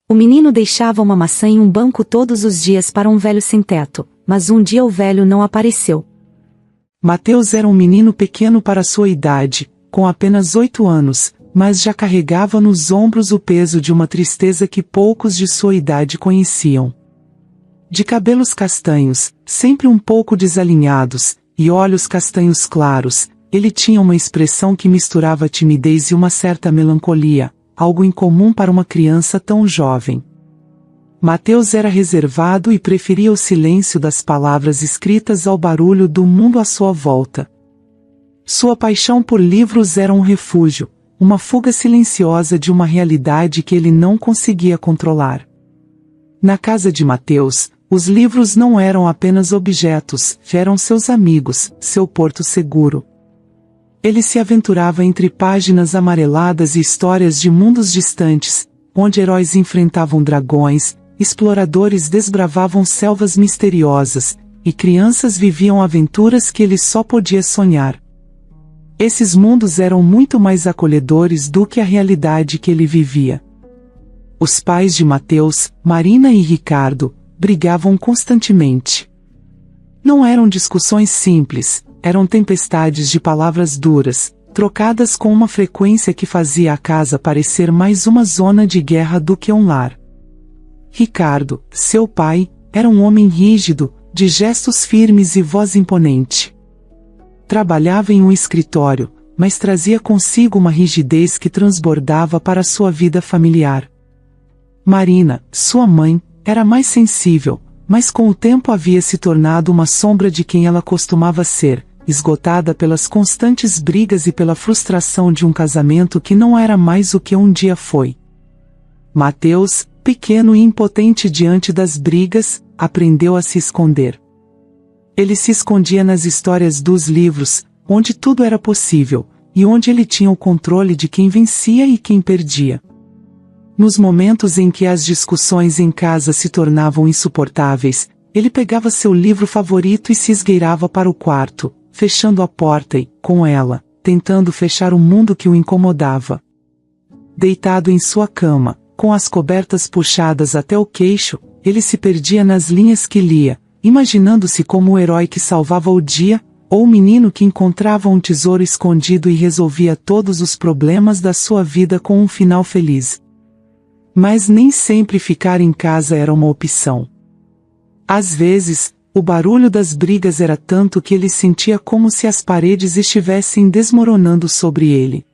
O menino deixava uma maçã em um banco todos os dias para um velho sem teto, mas um dia o velho não apareceu. Mateus era um menino pequeno para sua idade, com apenas 8 anos, mas já carregava nos ombros o peso de uma tristeza que poucos de sua idade conheciam. De cabelos castanhos, sempre um pouco desalinhados, e olhos castanhos claros, ele tinha uma expressão que misturava timidez e uma certa melancolia, algo incomum para uma criança tão jovem. Mateus era reservado e preferia o silêncio das palavras escritas ao barulho do mundo à sua volta. Sua paixão por livros era um refúgio, uma fuga silenciosa de uma realidade que ele não conseguia controlar. Na casa de Mateus, os livros não eram apenas objetos, eram seus amigos, seu porto seguro. Ele se aventurava entre páginas amareladas e histórias de mundos distantes, onde heróis enfrentavam dragões, exploradores desbravavam selvas misteriosas, e crianças viviam aventuras que ele só podia sonhar. Esses mundos eram muito mais acolhedores do que a realidade que ele vivia. Os pais de Mateus, Marina e Ricardo, brigavam constantemente. Não eram discussões simples, eram tempestades de palavras duras, trocadas com uma frequência que fazia a casa parecer mais uma zona de guerra do que um lar. Ricardo, seu pai, era um homem rígido, de gestos firmes e voz imponente. Trabalhava em um escritório, mas trazia consigo uma rigidez que transbordava para sua vida familiar. Marina, sua mãe, era mais sensível, mas com o tempo havia se tornado uma sombra de quem ela costumava ser, esgotada pelas constantes brigas e pela frustração de um casamento que não era mais o que um dia foi. Mateus, pequeno e impotente diante das brigas, aprendeu a se esconder. Ele se escondia nas histórias dos livros, onde tudo era possível, e onde ele tinha o controle de quem vencia e quem perdia. Nos momentos em que as discussões em casa se tornavam insuportáveis, ele pegava seu livro favorito e se esgueirava para o quarto, fechando a porta e, com ela, tentando fechar o mundo que o incomodava. Deitado em sua cama, com as cobertas puxadas até o queixo, ele se perdia nas linhas que lia, imaginando-se como o herói que salvava o dia, ou o menino que encontrava um tesouro escondido e resolvia todos os problemas da sua vida com um final feliz. Mas nem sempre ficar em casa era uma opção. Às vezes, o barulho das brigas era tanto que ele sentia como se as paredes estivessem desmoronando sobre ele.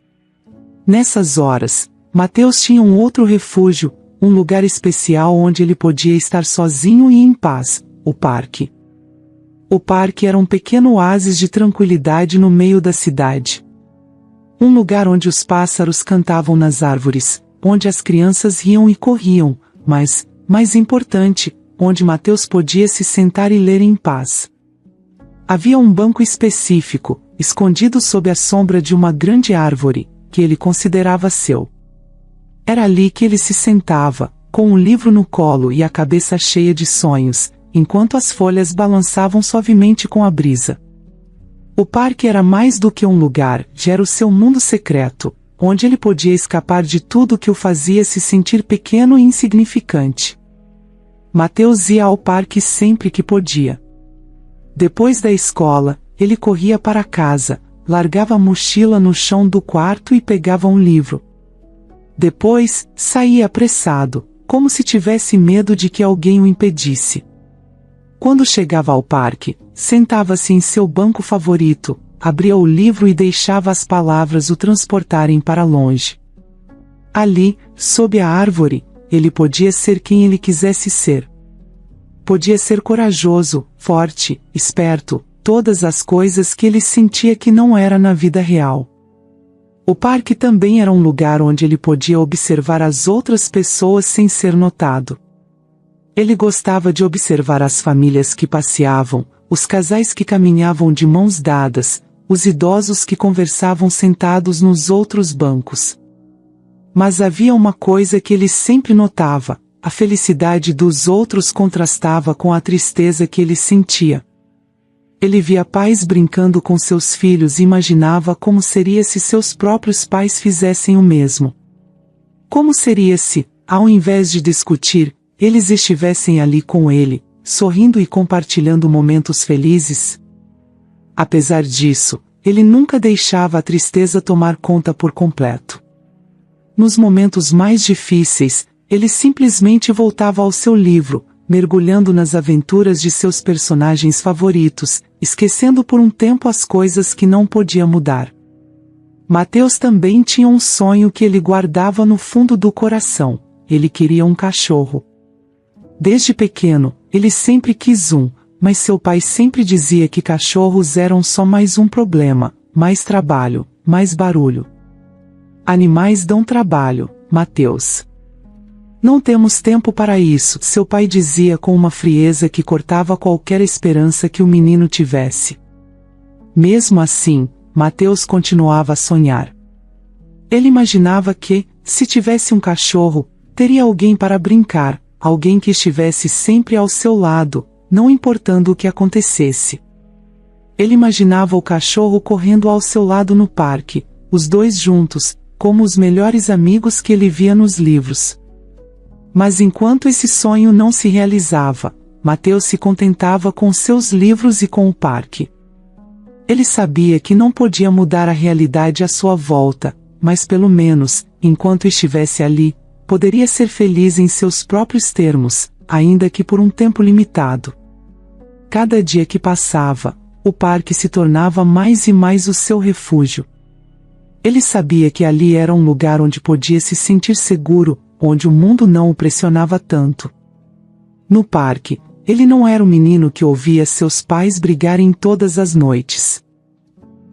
Nessas horas, Mateus tinha um outro refúgio, um lugar especial onde ele podia estar sozinho e em paz, o parque. O parque era um pequeno oásis de tranquilidade no meio da cidade. Um lugar onde os pássaros cantavam nas árvores, onde as crianças riam e corriam, mas, mais importante, onde Mateus podia se sentar e ler em paz. Havia um banco específico, escondido sob a sombra de uma grande árvore, que ele considerava seu. Era ali que ele se sentava, com um livro no colo e a cabeça cheia de sonhos, enquanto as folhas balançavam suavemente com a brisa. O parque era mais do que um lugar, era o seu mundo secreto, onde ele podia escapar de tudo que o fazia se sentir pequeno e insignificante. Mateus ia ao parque sempre que podia. Depois da escola, ele corria para casa, largava a mochila no chão do quarto e pegava um livro. Depois, saía apressado, como se tivesse medo de que alguém o impedisse. Quando chegava ao parque, sentava-se em seu banco favorito, abria o livro e deixava as palavras o transportarem para longe. Ali, sob a árvore, ele podia ser quem ele quisesse ser. Podia ser corajoso, forte, esperto, todas as coisas que ele sentia que não era na vida real. O parque também era um lugar onde ele podia observar as outras pessoas sem ser notado. Ele gostava de observar as famílias que passeavam, os casais que caminhavam de mãos dadas, os idosos que conversavam sentados nos outros bancos. Mas havia uma coisa que ele sempre notava: a felicidade dos outros contrastava com a tristeza que ele sentia. Ele via pais brincando com seus filhos e imaginava como seria se seus próprios pais fizessem o mesmo. Como seria se, ao invés de discutir, eles estivessem ali com ele, sorrindo e compartilhando momentos felizes? Apesar disso, ele nunca deixava a tristeza tomar conta por completo. Nos momentos mais difíceis, ele simplesmente voltava ao seu livro, mergulhando nas aventuras de seus personagens favoritos, esquecendo por um tempo as coisas que não podia mudar. Mateus também tinha um sonho que ele guardava no fundo do coração. Ele queria um cachorro. Desde pequeno, ele sempre quis um, mas seu pai sempre dizia que cachorros eram só mais um problema, mais trabalho, mais barulho. Animais dão trabalho, Mateus. Não temos tempo para isso, seu pai dizia com uma frieza que cortava qualquer esperança que o menino tivesse. Mesmo assim, Mateus continuava a sonhar. Ele imaginava que, se tivesse um cachorro, teria alguém para brincar, alguém que estivesse sempre ao seu lado, não importando o que acontecesse. Ele imaginava o cachorro correndo ao seu lado no parque, os dois juntos, como os melhores amigos que ele via nos livros. Mas enquanto esse sonho não se realizava, Mateus se contentava com seus livros e com o parque. Ele sabia que não podia mudar a realidade à sua volta, mas pelo menos, enquanto estivesse ali, poderia ser feliz em seus próprios termos, ainda que por um tempo limitado. Cada dia que passava, o parque se tornava mais e mais o seu refúgio. Ele sabia que ali era um lugar onde podia se sentir seguro, onde o mundo não o pressionava tanto. No parque, ele não era o menino que ouvia seus pais brigarem todas as noites.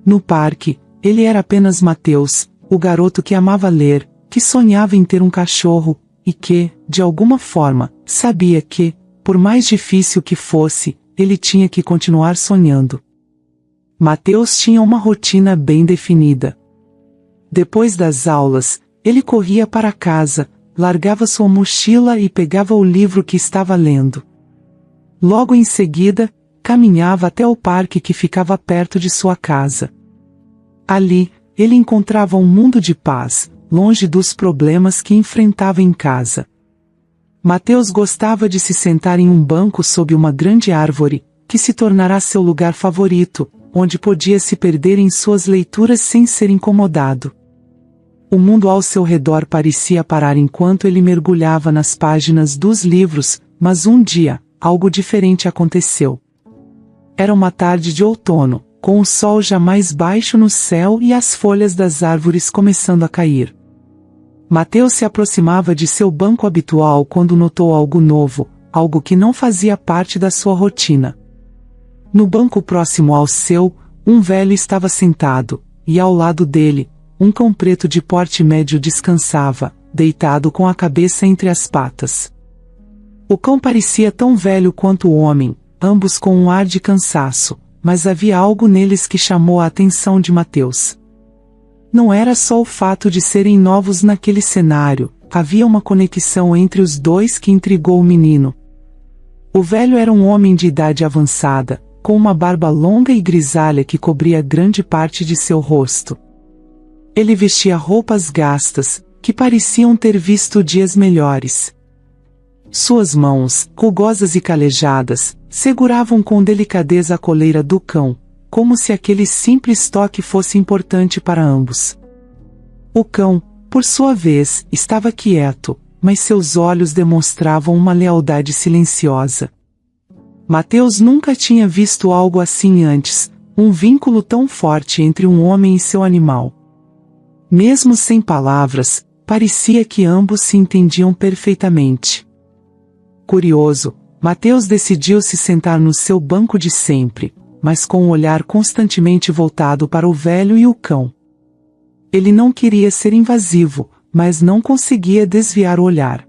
No parque, ele era apenas Mateus, o garoto que amava ler, que sonhava em ter um cachorro, e que, de alguma forma, sabia que, por mais difícil que fosse, ele tinha que continuar sonhando. Mateus tinha uma rotina bem definida. Depois das aulas, ele corria para casa, largava sua mochila e pegava o livro que estava lendo. Logo em seguida, caminhava até o parque que ficava perto de sua casa. Ali, ele encontrava um mundo de paz, longe dos problemas que enfrentava em casa. Mateus gostava de se sentar em um banco sob uma grande árvore, que se tornará seu lugar favorito, onde podia se perder em suas leituras sem ser incomodado. O mundo ao seu redor parecia parar enquanto ele mergulhava nas páginas dos livros, mas um dia, algo diferente aconteceu. Era uma tarde de outono, com o sol já mais baixo no céu e as folhas das árvores começando a cair. Mateus se aproximava de seu banco habitual quando notou algo novo, algo que não fazia parte da sua rotina. No banco próximo ao seu, um velho estava sentado, e ao lado dele, um cão preto de porte médio descansava, deitado com a cabeça entre as patas. O cão parecia tão velho quanto o homem, ambos com um ar de cansaço, mas havia algo neles que chamou a atenção de Mateus. Não era só o fato de serem novos naquele cenário, havia uma conexão entre os dois que intrigou o menino. O velho era um homem de idade avançada, com uma barba longa e grisalha que cobria grande parte de seu rosto. Ele vestia roupas gastas, que pareciam ter visto dias melhores. Suas mãos, rugosas e calejadas, seguravam com delicadeza a coleira do cão, como se aquele simples toque fosse importante para ambos. O cão, por sua vez, estava quieto, mas seus olhos demonstravam uma lealdade silenciosa. Mateus nunca tinha visto algo assim antes, um vínculo tão forte entre um homem e seu animal. Mesmo sem palavras, parecia que ambos se entendiam perfeitamente. Curioso, Mateus decidiu se sentar no seu banco de sempre, mas com o olhar constantemente voltado para o velho e o cão. Ele não queria ser invasivo, mas não conseguia desviar o olhar.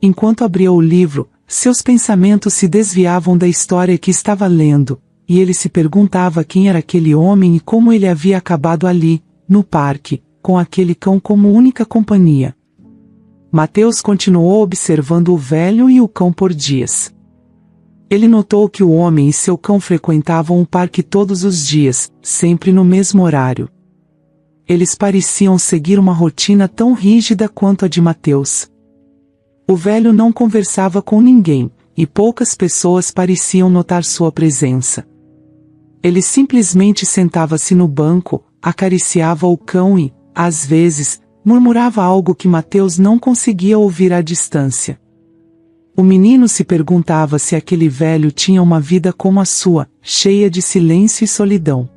Enquanto abria o livro, seus pensamentos se desviavam da história que estava lendo, e ele se perguntava quem era aquele homem e como ele havia acabado ali, no parque, com aquele cão como única companhia. Mateus continuou observando o velho e o cão por dias. Ele notou que o homem e seu cão frequentavam o parque todos os dias, sempre no mesmo horário. Eles pareciam seguir uma rotina tão rígida quanto a de Mateus. O velho não conversava com ninguém, e poucas pessoas pareciam notar sua presença. Ele simplesmente sentava-se no banco, acariciava o cão e, às vezes, murmurava algo que Mateus não conseguia ouvir à distância. O menino se perguntava se aquele velho tinha uma vida como a sua, cheia de silêncio e solidão.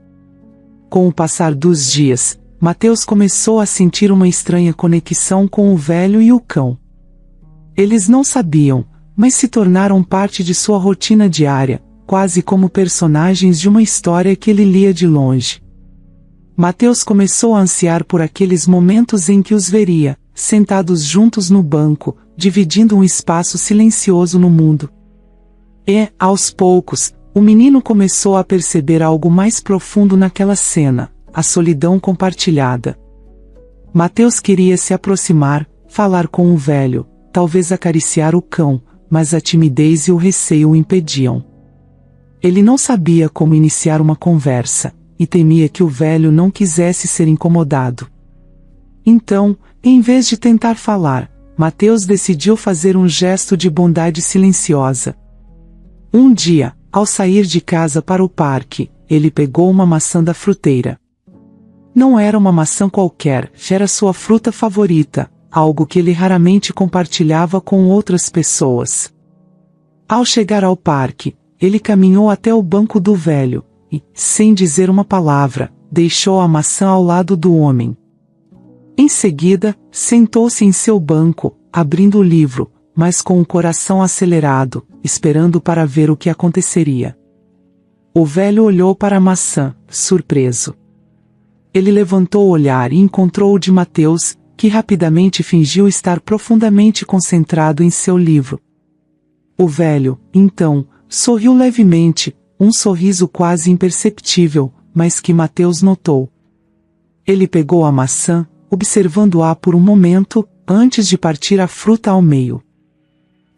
Com o passar dos dias, Mateus começou a sentir uma estranha conexão com o velho e o cão. Eles não sabiam, mas se tornaram parte de sua rotina diária, quase como personagens de uma história que ele lia de longe. Mateus começou a ansiar por aqueles momentos em que os veria, sentados juntos no banco, dividindo um espaço silencioso no mundo. E, aos poucos, o menino começou a perceber algo mais profundo naquela cena, a solidão compartilhada. Mateus queria se aproximar, falar com o velho, talvez acariciar o cão, mas a timidez e o receio o impediam. Ele não sabia como iniciar uma conversa, e temia que o velho não quisesse ser incomodado. Então, em vez de tentar falar, Mateus decidiu fazer um gesto de bondade silenciosa. Um dia, ao sair de casa para o parque, ele pegou uma maçã da fruteira. Não era uma maçã qualquer, era sua fruta favorita, algo que ele raramente compartilhava com outras pessoas. Ao chegar ao parque, ele caminhou até o banco do velho, e, sem dizer uma palavra, deixou a maçã ao lado do homem. Em seguida, sentou-se em seu banco, abrindo o livro, mas com o coração acelerado, esperando para ver o que aconteceria. O velho olhou para a maçã, surpreso. Ele levantou o olhar e encontrou o de Mateus, que rapidamente fingiu estar profundamente concentrado em seu livro. O velho, então, sorriu levemente, um sorriso quase imperceptível, mas que Mateus notou. Ele pegou a maçã, observando-a por um momento, antes de partir a fruta ao meio.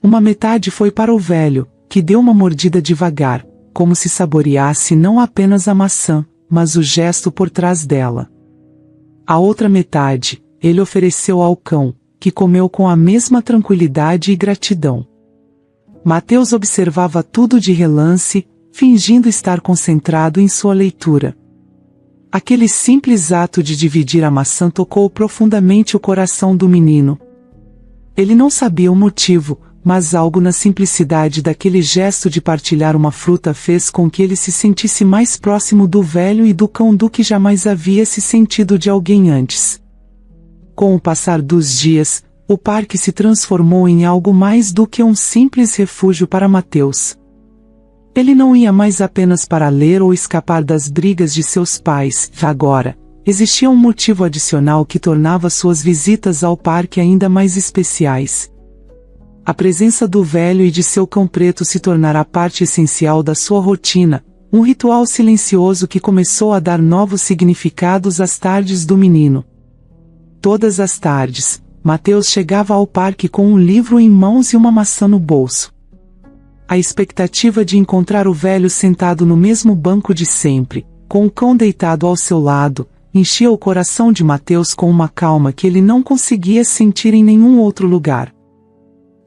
Uma metade foi para o velho, que deu uma mordida devagar, como se saboreasse não apenas a maçã, mas o gesto por trás dela. A outra metade, ele ofereceu ao cão, que comeu com a mesma tranquilidade e gratidão. Mateus observava tudo de relance, fingindo estar concentrado em sua leitura. Aquele simples ato de dividir a maçã tocou profundamente o coração do menino. Ele não sabia o motivo, mas algo na simplicidade daquele gesto de partilhar uma fruta fez com que ele se sentisse mais próximo do velho e do cão do que jamais havia se sentido de alguém antes. Com o passar dos dias, o parque se transformou em algo mais do que um simples refúgio para Mateus. Ele não ia mais apenas para ler ou escapar das brigas de seus pais. Agora, existia um motivo adicional que tornava suas visitas ao parque ainda mais especiais. A presença do velho e de seu cão preto se tornara parte essencial da sua rotina, um ritual silencioso que começou a dar novos significados às tardes do menino. Todas as tardes, Mateus chegava ao parque com um livro em mãos e uma maçã no bolso. A expectativa de encontrar o velho sentado no mesmo banco de sempre, com o cão deitado ao seu lado, enchia o coração de Mateus com uma calma que ele não conseguia sentir em nenhum outro lugar.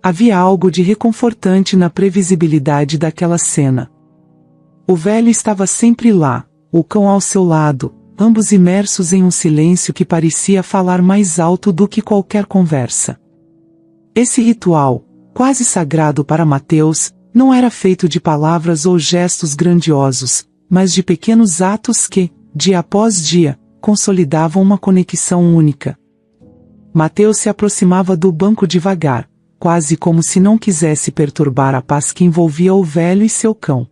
Havia algo de reconfortante na previsibilidade daquela cena. O velho estava sempre lá, o cão ao seu lado, ambos imersos em um silêncio que parecia falar mais alto do que qualquer conversa. Esse ritual, quase sagrado para Mateus, não era feito de palavras ou gestos grandiosos, mas de pequenos atos que, dia após dia, consolidavam uma conexão única. Mateus se aproximava do banco devagar, quase como se não quisesse perturbar a paz que envolvia o velho e seu cão.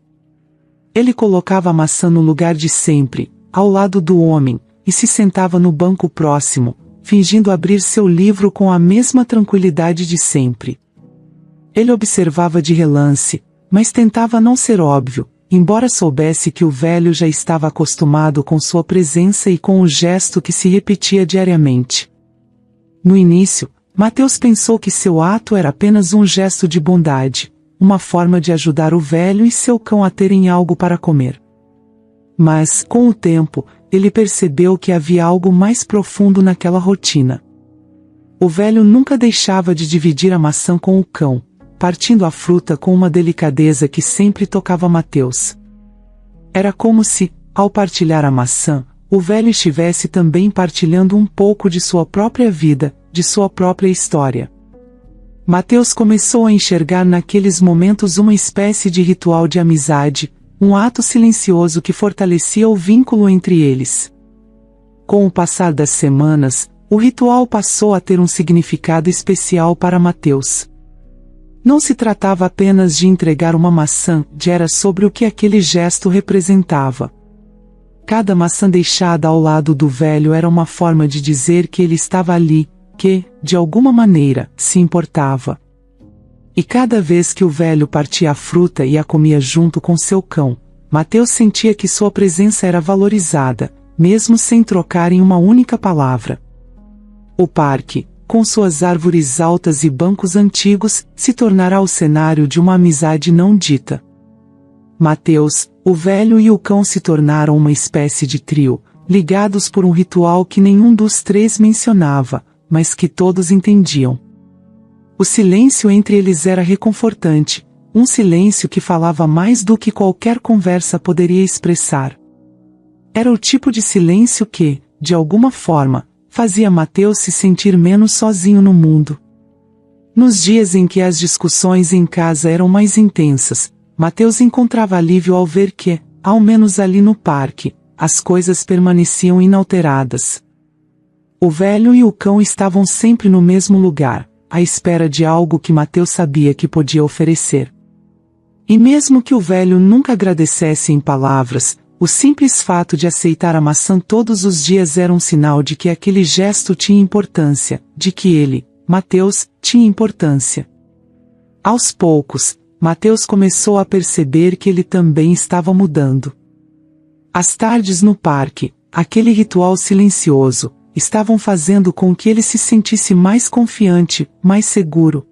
Ele colocava a maçã no lugar de sempre, ao lado do homem, e se sentava no banco próximo, fingindo abrir seu livro com a mesma tranquilidade de sempre. Ele observava de relance, mas tentava não ser óbvio, embora soubesse que o velho já estava acostumado com sua presença e com o gesto que se repetia diariamente. No início, Mateus pensou que seu ato era apenas um gesto de bondade, uma forma de ajudar o velho e seu cão a terem algo para comer. Mas, com o tempo, ele percebeu que havia algo mais profundo naquela rotina. O velho nunca deixava de dividir a maçã com o cão, partindo a fruta com uma delicadeza que sempre tocava Mateus. Era como se, ao partilhar a maçã, o velho estivesse também partilhando um pouco de sua própria vida, de sua própria história. Mateus começou a enxergar naqueles momentos uma espécie de ritual de amizade, um ato silencioso que fortalecia o vínculo entre eles. Com o passar das semanas, o ritual passou a ter um significado especial para Mateus. Não se tratava apenas de entregar uma maçã, era sobre o que aquele gesto representava. Cada maçã deixada ao lado do velho era uma forma de dizer que ele estava ali, que, de alguma maneira, se importava. E cada vez que o velho partia a fruta e a comia junto com seu cão, Mateus sentia que sua presença era valorizada, mesmo sem trocarem uma única palavra. O parque, com suas árvores altas e bancos antigos, se tornará o cenário de uma amizade não dita. Mateus, o velho e o cão se tornaram uma espécie de trio, ligados por um ritual que nenhum dos três mencionava, mas que todos entendiam. O silêncio entre eles era reconfortante, um silêncio que falava mais do que qualquer conversa poderia expressar. Era o tipo de silêncio que, de alguma forma, fazia Mateus se sentir menos sozinho no mundo. Nos dias em que as discussões em casa eram mais intensas, Mateus encontrava alívio ao ver que, ao menos ali no parque, as coisas permaneciam inalteradas. O velho e o cão estavam sempre no mesmo lugar, à espera de algo que Mateus sabia que podia oferecer. E mesmo que o velho nunca agradecesse em palavras, o simples fato de aceitar a maçã todos os dias era um sinal de que aquele gesto tinha importância, de que ele, Mateus, tinha importância. Aos poucos, Mateus começou a perceber que ele também estava mudando. As tardes no parque, aquele ritual silencioso, estavam fazendo com que ele se sentisse mais confiante, mais seguro.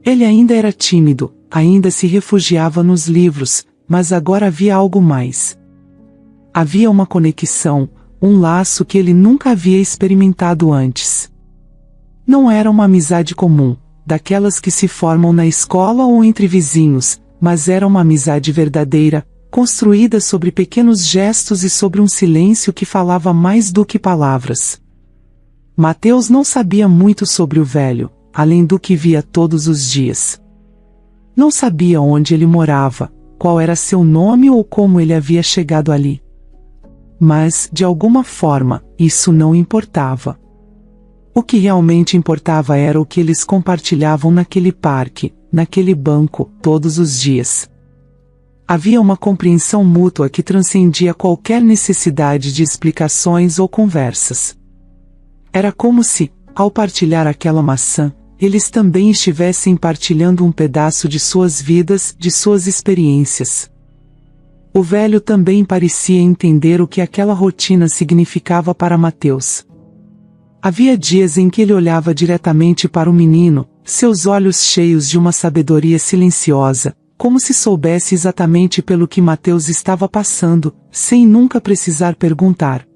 Ele ainda era tímido, ainda se refugiava nos livros, mas agora havia algo mais. Havia uma conexão, um laço que ele nunca havia experimentado antes. Não era uma amizade comum, daquelas que se formam na escola ou entre vizinhos, mas era uma amizade verdadeira, construída sobre pequenos gestos e sobre um silêncio que falava mais do que palavras. Mateus não sabia muito sobre o velho, além do que via todos os dias. Não sabia onde ele morava, qual era seu nome ou como ele havia chegado ali. Mas, de alguma forma, isso não importava. O que realmente importava era o que eles compartilhavam naquele parque, naquele banco, todos os dias. Havia uma compreensão mútua que transcendia qualquer necessidade de explicações ou conversas. Era como se, ao partilhar aquela maçã, eles também estivessem partilhando um pedaço de suas vidas, de suas experiências. O velho também parecia entender o que aquela rotina significava para Mateus. Havia dias em que ele olhava diretamente para o menino, seus olhos cheios de uma sabedoria silenciosa, como se soubesse exatamente pelo que Mateus estava passando, sem nunca precisar perguntar.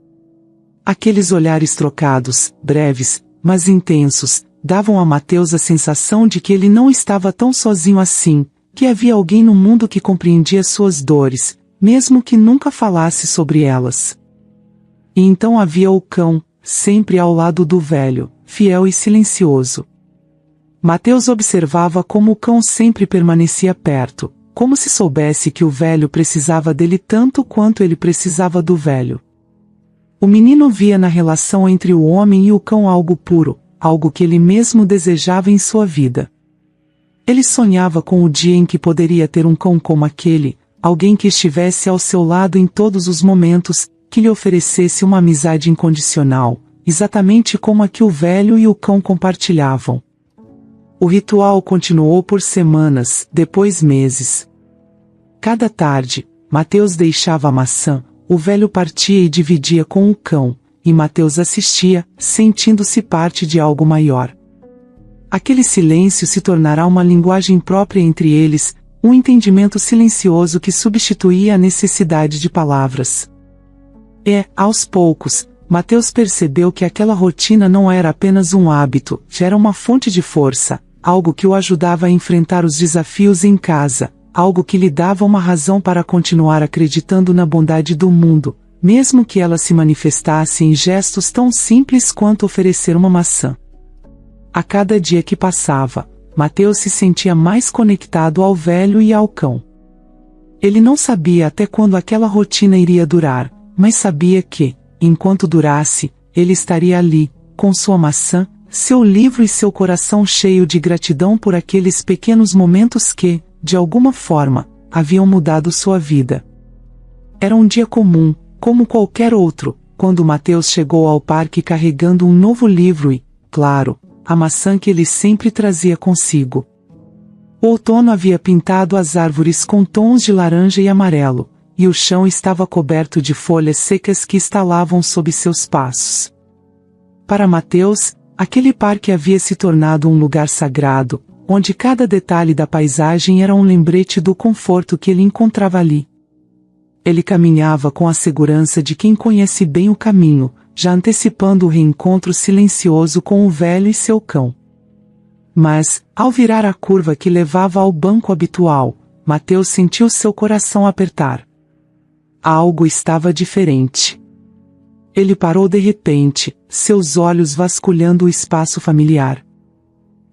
Aqueles olhares trocados, breves, mas intensos, davam a Mateus a sensação de que ele não estava tão sozinho assim, que havia alguém no mundo que compreendia suas dores, mesmo que nunca falasse sobre elas. E então havia o cão, sempre ao lado do velho, fiel e silencioso. Mateus observava como o cão sempre permanecia perto, como se soubesse que o velho precisava dele tanto quanto ele precisava do velho. O menino via na relação entre o homem e o cão algo puro, algo que ele mesmo desejava em sua vida. Ele sonhava com o dia em que poderia ter um cão como aquele, alguém que estivesse ao seu lado em todos os momentos, que lhe oferecesse uma amizade incondicional, exatamente como a que o velho e o cão compartilhavam. O ritual continuou por semanas, depois meses. Cada tarde, Mateus deixava a maçã, o velho partia e dividia com o cão, e Mateus assistia, sentindo-se parte de algo maior. Aquele silêncio se tornará uma linguagem própria entre eles, um entendimento silencioso que substituía a necessidade de palavras. E, aos poucos, Mateus percebeu que aquela rotina não era apenas um hábito, já era uma fonte de força, algo que o ajudava a enfrentar os desafios em casa, algo que lhe dava uma razão para continuar acreditando na bondade do mundo, mesmo que ela se manifestasse em gestos tão simples quanto oferecer uma maçã. A cada dia que passava, Mateus se sentia mais conectado ao velho e ao cão. Ele não sabia até quando aquela rotina iria durar, mas sabia que, enquanto durasse, ele estaria ali, com sua maçã, seu livro e seu coração cheio de gratidão por aqueles pequenos momentos que, de alguma forma, haviam mudado sua vida. Era um dia comum, como qualquer outro, quando Mateus chegou ao parque carregando um novo livro e, claro, a maçã que ele sempre trazia consigo. O outono havia pintado as árvores com tons de laranja e amarelo, e o chão estava coberto de folhas secas que estalavam sob seus passos. Para Mateus, aquele parque havia se tornado um lugar sagrado, onde cada detalhe da paisagem era um lembrete do conforto que ele encontrava ali. Ele caminhava com a segurança de quem conhece bem o caminho, já antecipando o reencontro silencioso com o velho e seu cão. Mas, ao virar a curva que levava ao banco habitual, Mateus sentiu seu coração apertar. Algo estava diferente. Ele parou de repente, seus olhos vasculhando o espaço familiar.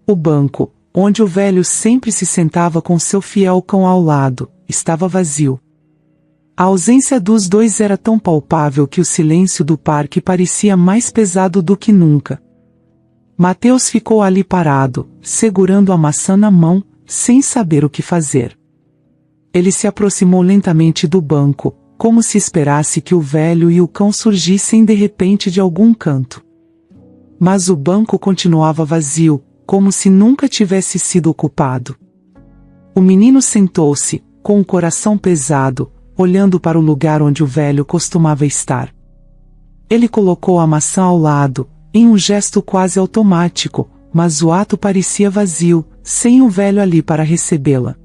O banco, onde o velho sempre se sentava com seu fiel cão ao lado, estava vazio. A ausência dos dois era tão palpável que o silêncio do parque parecia mais pesado do que nunca. Mateus ficou ali parado, segurando a maçã na mão, sem saber o que fazer. Ele se aproximou lentamente do banco, como se esperasse que o velho e o cão surgissem de repente de algum canto. Mas o banco continuava vazio, como se nunca tivesse sido ocupado. O menino sentou-se, com o coração pesado, olhando para o lugar onde o velho costumava estar. Ele colocou a maçã ao lado, em um gesto quase automático, mas o ato parecia vazio, sem o velho ali para recebê-la.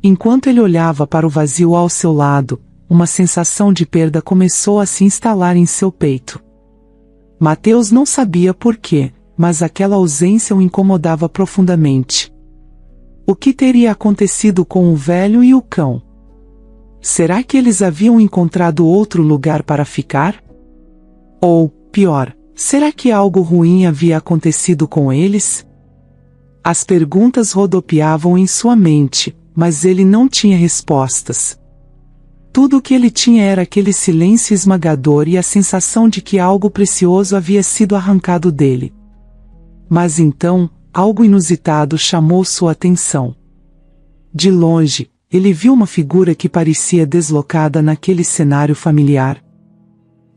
Enquanto ele olhava para o vazio ao seu lado, uma sensação de perda começou a se instalar em seu peito. Mateus não sabia por quê, mas aquela ausência o incomodava profundamente. O que teria acontecido com o velho e o cão? Será que eles haviam encontrado outro lugar para ficar? Ou, pior, será que algo ruim havia acontecido com eles? As perguntas rodopiavam em sua mente, mas ele não tinha respostas. Tudo o que ele tinha era aquele silêncio esmagador e a sensação de que algo precioso havia sido arrancado dele. Mas então, algo inusitado chamou sua atenção. De longe, ele viu uma figura que parecia deslocada naquele cenário familiar.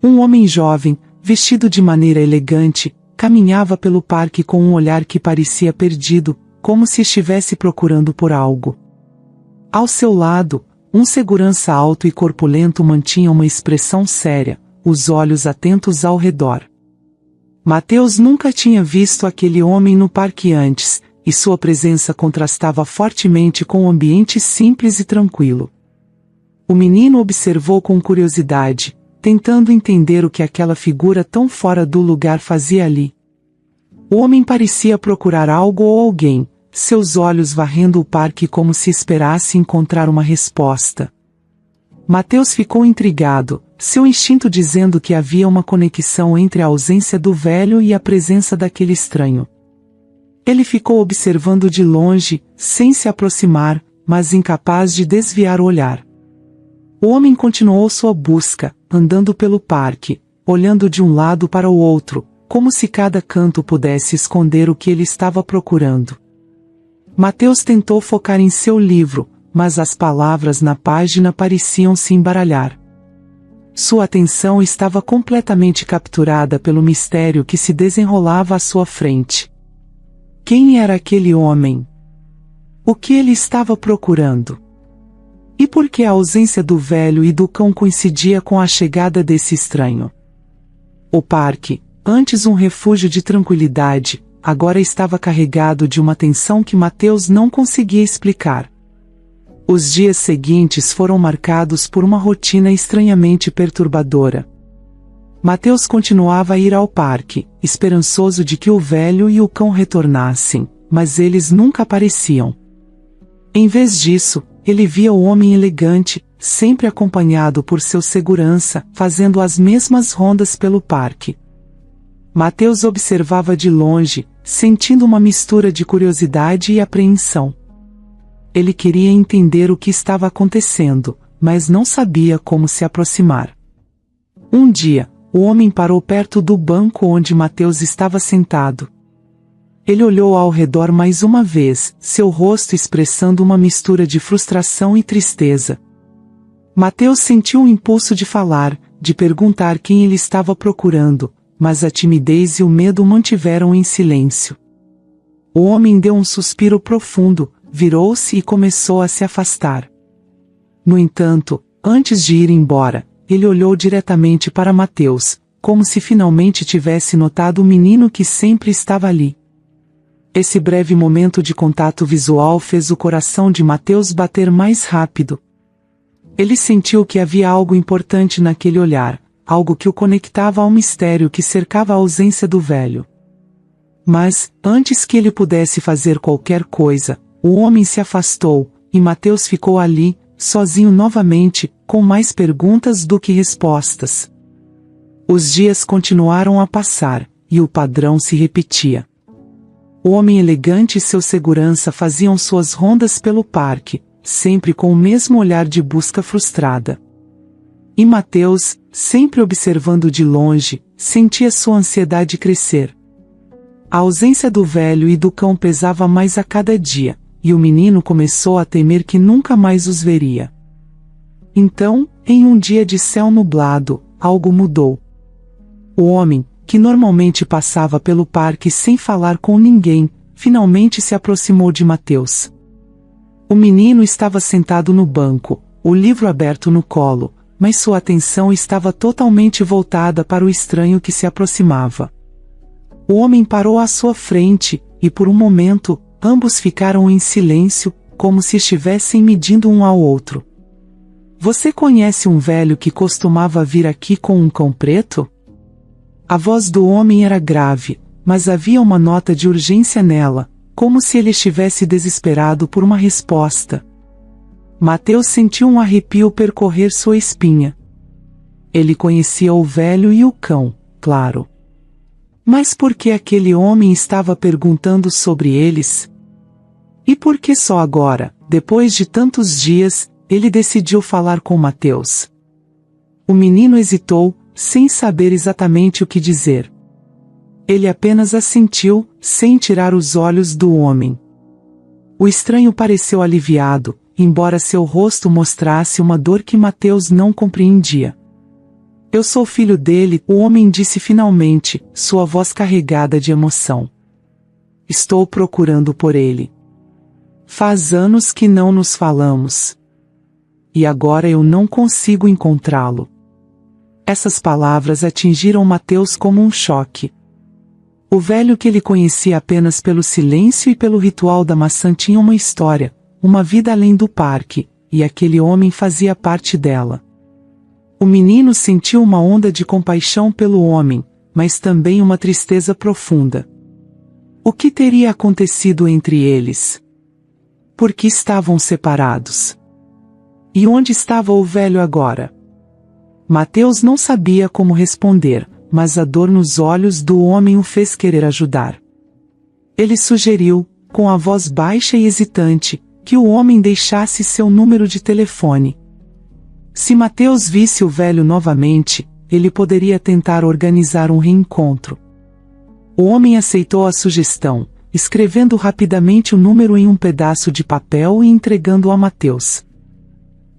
Um homem jovem, vestido de maneira elegante, caminhava pelo parque com um olhar que parecia perdido, como se estivesse procurando por algo. Ao seu lado, um segurança alto e corpulento mantinha uma expressão séria, os olhos atentos ao redor. Mateus nunca tinha visto aquele homem no parque antes, e sua presença contrastava fortemente com o ambiente simples e tranquilo. O menino observou com curiosidade, tentando entender o que aquela figura tão fora do lugar fazia ali. O homem parecia procurar algo ou alguém, seus olhos varrendo o parque como se esperasse encontrar uma resposta. Mateus ficou intrigado, seu instinto dizendo que havia uma conexão entre a ausência do velho e a presença daquele estranho. Ele ficou observando de longe, sem se aproximar, mas incapaz de desviar o olhar. O homem continuou sua busca, andando pelo parque, olhando de um lado para o outro, como se cada canto pudesse esconder o que ele estava procurando. Mateus tentou focar em seu livro, mas as palavras na página pareciam se embaralhar. Sua atenção estava completamente capturada pelo mistério que se desenrolava à sua frente. Quem era aquele homem? O que ele estava procurando? E por que a ausência do velho e do cão coincidia com a chegada desse estranho? O parque, antes um refúgio de tranquilidade, agora estava carregado de uma tensão que Mateus não conseguia explicar. Os dias seguintes foram marcados por uma rotina estranhamente perturbadora. Mateus continuava a ir ao parque, esperançoso de que o velho e o cão retornassem, mas eles nunca apareciam. Em vez disso, ele via o homem elegante, sempre acompanhado por seu segurança, fazendo as mesmas rondas pelo parque. Mateus observava de longe, sentindo uma mistura de curiosidade e apreensão. Ele queria entender o que estava acontecendo, mas não sabia como se aproximar. Um dia, o homem parou perto do banco onde Mateus estava sentado. Ele olhou ao redor mais uma vez, seu rosto expressando uma mistura de frustração e tristeza. Mateus sentiu um impulso de falar, de perguntar quem ele estava procurando, mas a timidez e o medo o mantiveram em silêncio. O homem deu um suspiro profundo, virou-se e começou a se afastar. No entanto, antes de ir embora, ele olhou diretamente para Mateus, como se finalmente tivesse notado o menino que sempre estava ali. Esse breve momento de contato visual fez o coração de Mateus bater mais rápido. Ele sentiu que havia algo importante naquele olhar, algo que o conectava ao mistério que cercava a ausência do velho. Mas, antes que ele pudesse fazer qualquer coisa, o homem se afastou, e Mateus ficou ali, sozinho novamente, com mais perguntas do que respostas. Os dias continuaram a passar, e o padrão se repetia. O homem elegante e seu segurança faziam suas rondas pelo parque, sempre com o mesmo olhar de busca frustrada. E Mateus, sempre observando de longe, sentia sua ansiedade crescer. A ausência do velho e do cão pesava mais a cada dia, e o menino começou a temer que nunca mais os veria. Então, em um dia de céu nublado, algo mudou. O homem, que normalmente passava pelo parque sem falar com ninguém, finalmente se aproximou de Mateus. O menino estava sentado no banco, o livro aberto no colo, mas sua atenção estava totalmente voltada para o estranho que se aproximava. O homem parou à sua frente, e por um momento, ambos ficaram em silêncio, como se estivessem medindo um ao outro. Você conhece um velho que costumava vir aqui com um cão preto? A voz do homem era grave, mas havia uma nota de urgência nela, como se ele estivesse desesperado por uma resposta. Mateus sentiu um arrepio percorrer sua espinha. Ele conhecia o velho e o cão, claro. Mas por que aquele homem estava perguntando sobre eles? E por que só agora, depois de tantos dias, ele decidiu falar com Mateus? O menino hesitou, sem saber exatamente o que dizer. Ele apenas assentiu, sem tirar os olhos do homem. O estranho pareceu aliviado, embora seu rosto mostrasse uma dor que Mateus não compreendia. Eu sou filho dele, o homem disse finalmente, sua voz carregada de emoção. Estou procurando por ele. Faz anos que não nos falamos. E agora eu não consigo encontrá-lo. Essas palavras atingiram Mateus como um choque. O velho que ele conhecia apenas pelo silêncio e pelo ritual da maçã tinha uma história, uma vida além do parque, e aquele homem fazia parte dela. O menino sentiu uma onda de compaixão pelo homem, mas também uma tristeza profunda. O que teria acontecido entre eles? Por que estavam separados? E onde estava o velho agora? Mateus não sabia como responder, mas a dor nos olhos do homem o fez querer ajudar. Ele sugeriu, com a voz baixa e hesitante, que o homem deixasse seu número de telefone. Se Mateus visse o velho novamente, ele poderia tentar organizar um reencontro. O homem aceitou a sugestão, escrevendo rapidamente o número em um pedaço de papel e entregando-o a Mateus.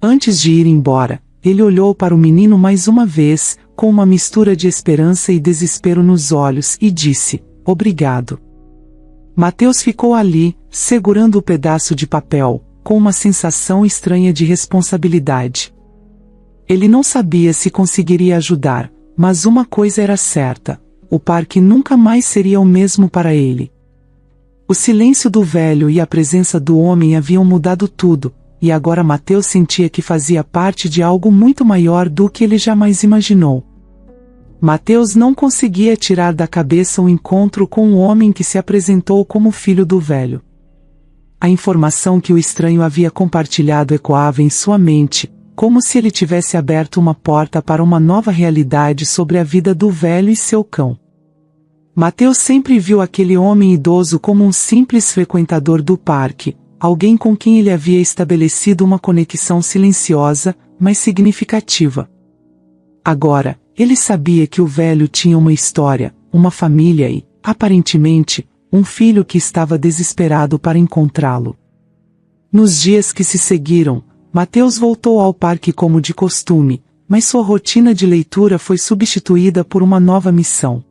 Antes de ir embora, ele olhou para o menino mais uma vez, com uma mistura de esperança e desespero nos olhos, e disse, obrigado. Mateus ficou ali, segurando o pedaço de papel, com uma sensação estranha de responsabilidade. Ele não sabia se conseguiria ajudar, mas uma coisa era certa, o parque nunca mais seria o mesmo para ele. O silêncio do velho e a presença do homem haviam mudado tudo, e agora Mateus sentia que fazia parte de algo muito maior do que ele jamais imaginou. Mateus não conseguia tirar da cabeça o encontro com o homem que se apresentou como filho do velho. A informação que o estranho havia compartilhado ecoava em sua mente, como se ele tivesse aberto uma porta para uma nova realidade sobre a vida do velho e seu cão. Mateus sempre viu aquele homem idoso como um simples frequentador do parque, alguém com quem ele havia estabelecido uma conexão silenciosa, mas significativa. Agora, ele sabia que o velho tinha uma história, uma família e, aparentemente, um filho que estava desesperado para encontrá-lo. Nos dias que se seguiram, Mateus voltou ao parque como de costume, mas sua rotina de leitura foi substituída por uma nova missão.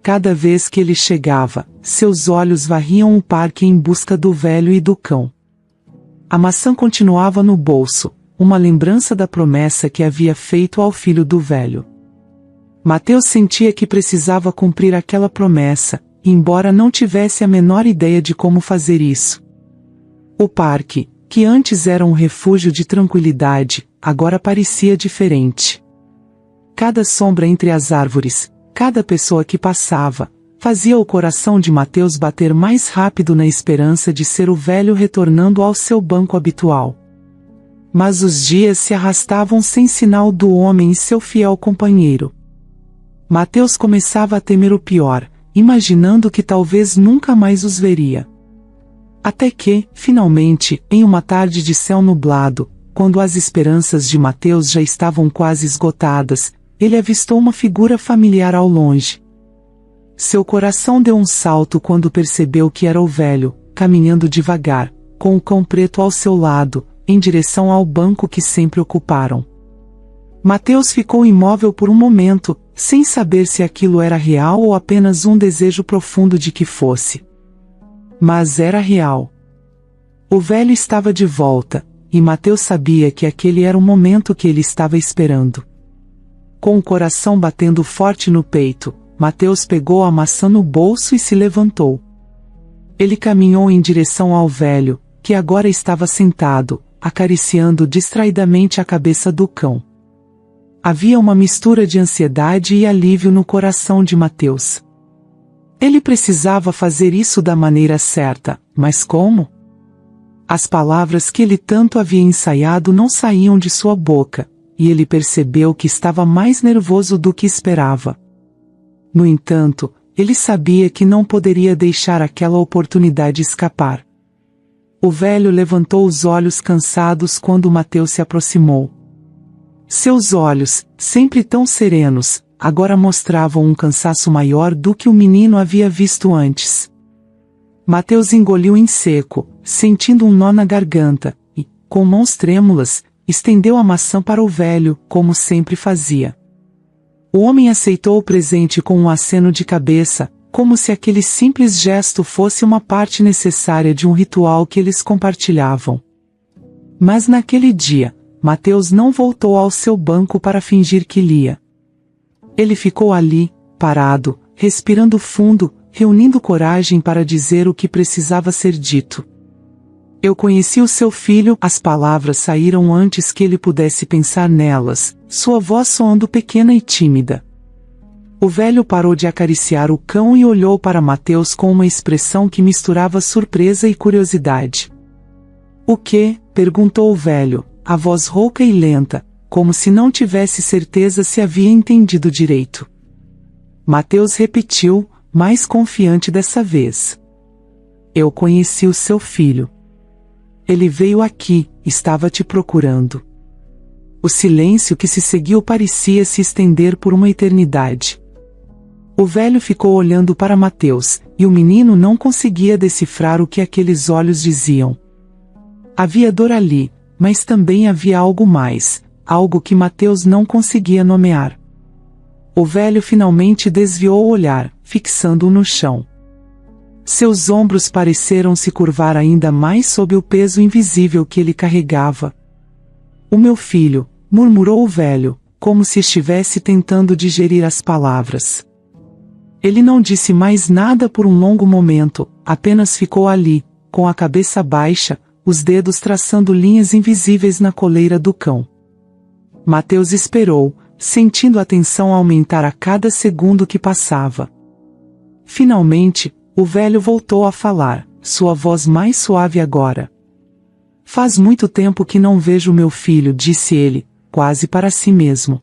Cada vez que ele chegava, seus olhos varriam o parque em busca do velho e do cão. A maçã continuava no bolso, uma lembrança da promessa que havia feito ao filho do velho. Mateus sentia que precisava cumprir aquela promessa, embora não tivesse a menor ideia de como fazer isso. O parque, que antes era um refúgio de tranquilidade, agora parecia diferente. Cada sombra entre as árvores, cada pessoa que passava, fazia o coração de Mateus bater mais rápido na esperança de ser o velho retornando ao seu banco habitual. Mas os dias se arrastavam sem sinal do homem e seu fiel companheiro. Mateus começava a temer o pior, imaginando que talvez nunca mais os veria. Até que, finalmente, em uma tarde de céu nublado, quando as esperanças de Mateus já estavam quase esgotadas, ele avistou uma figura familiar ao longe. Seu coração deu um salto quando percebeu que era o velho, caminhando devagar, com o cão preto ao seu lado, em direção ao banco que sempre ocuparam. Mateus ficou imóvel por um momento, sem saber se aquilo era real ou apenas um desejo profundo de que fosse. Mas era real. O velho estava de volta, e Mateus sabia que aquele era o momento que ele estava esperando. Com o coração batendo forte no peito, Mateus pegou a maçã no bolso e se levantou. Ele caminhou em direção ao velho, que agora estava sentado, acariciando distraidamente a cabeça do cão. Havia uma mistura de ansiedade e alívio no coração de Mateus. Ele precisava fazer isso da maneira certa, mas como? As palavras que ele tanto havia ensaiado não saíam de sua boca, e ele percebeu que estava mais nervoso do que esperava. No entanto, ele sabia que não poderia deixar aquela oportunidade escapar. O velho levantou os olhos cansados quando Mateus se aproximou. Seus olhos, sempre tão serenos, agora mostravam um cansaço maior do que o menino havia visto antes. Mateus engoliu em seco, sentindo um nó na garganta, e, com mãos trêmulas, estendeu a maçã para o velho, como sempre fazia. O homem aceitou o presente com um aceno de cabeça, como se aquele simples gesto fosse uma parte necessária de um ritual que eles compartilhavam. Mas naquele dia, Mateus não voltou ao seu banco para fingir que lia. Ele ficou ali, parado, respirando fundo, reunindo coragem para dizer o que precisava ser dito. Eu conheci o seu filho, as palavras saíram antes que ele pudesse pensar nelas, sua voz soando pequena e tímida. O velho parou de acariciar o cão e olhou para Mateus com uma expressão que misturava surpresa e curiosidade. O quê? Perguntou o velho, a voz rouca e lenta, como se não tivesse certeza se havia entendido direito. Mateus repetiu, mais confiante dessa vez. Eu conheci o seu filho. Ele veio aqui, estava te procurando. O silêncio que se seguiu parecia se estender por uma eternidade. O velho ficou olhando para Mateus, e o menino não conseguia decifrar o que aqueles olhos diziam. Havia dor ali, mas também havia algo mais, algo que Mateus não conseguia nomear. O velho finalmente desviou o olhar, fixando-o no chão. Seus ombros pareceram se curvar ainda mais sob o peso invisível que ele carregava. O meu filho, murmurou o velho, como se estivesse tentando digerir as palavras. Ele não disse mais nada por um longo momento, apenas ficou ali, com a cabeça baixa, os dedos traçando linhas invisíveis na coleira do cão. Mateus esperou, sentindo a tensão aumentar a cada segundo que passava. Finalmente, o velho voltou a falar, sua voz mais suave agora. Faz muito tempo que não vejo meu filho, disse ele, quase para si mesmo.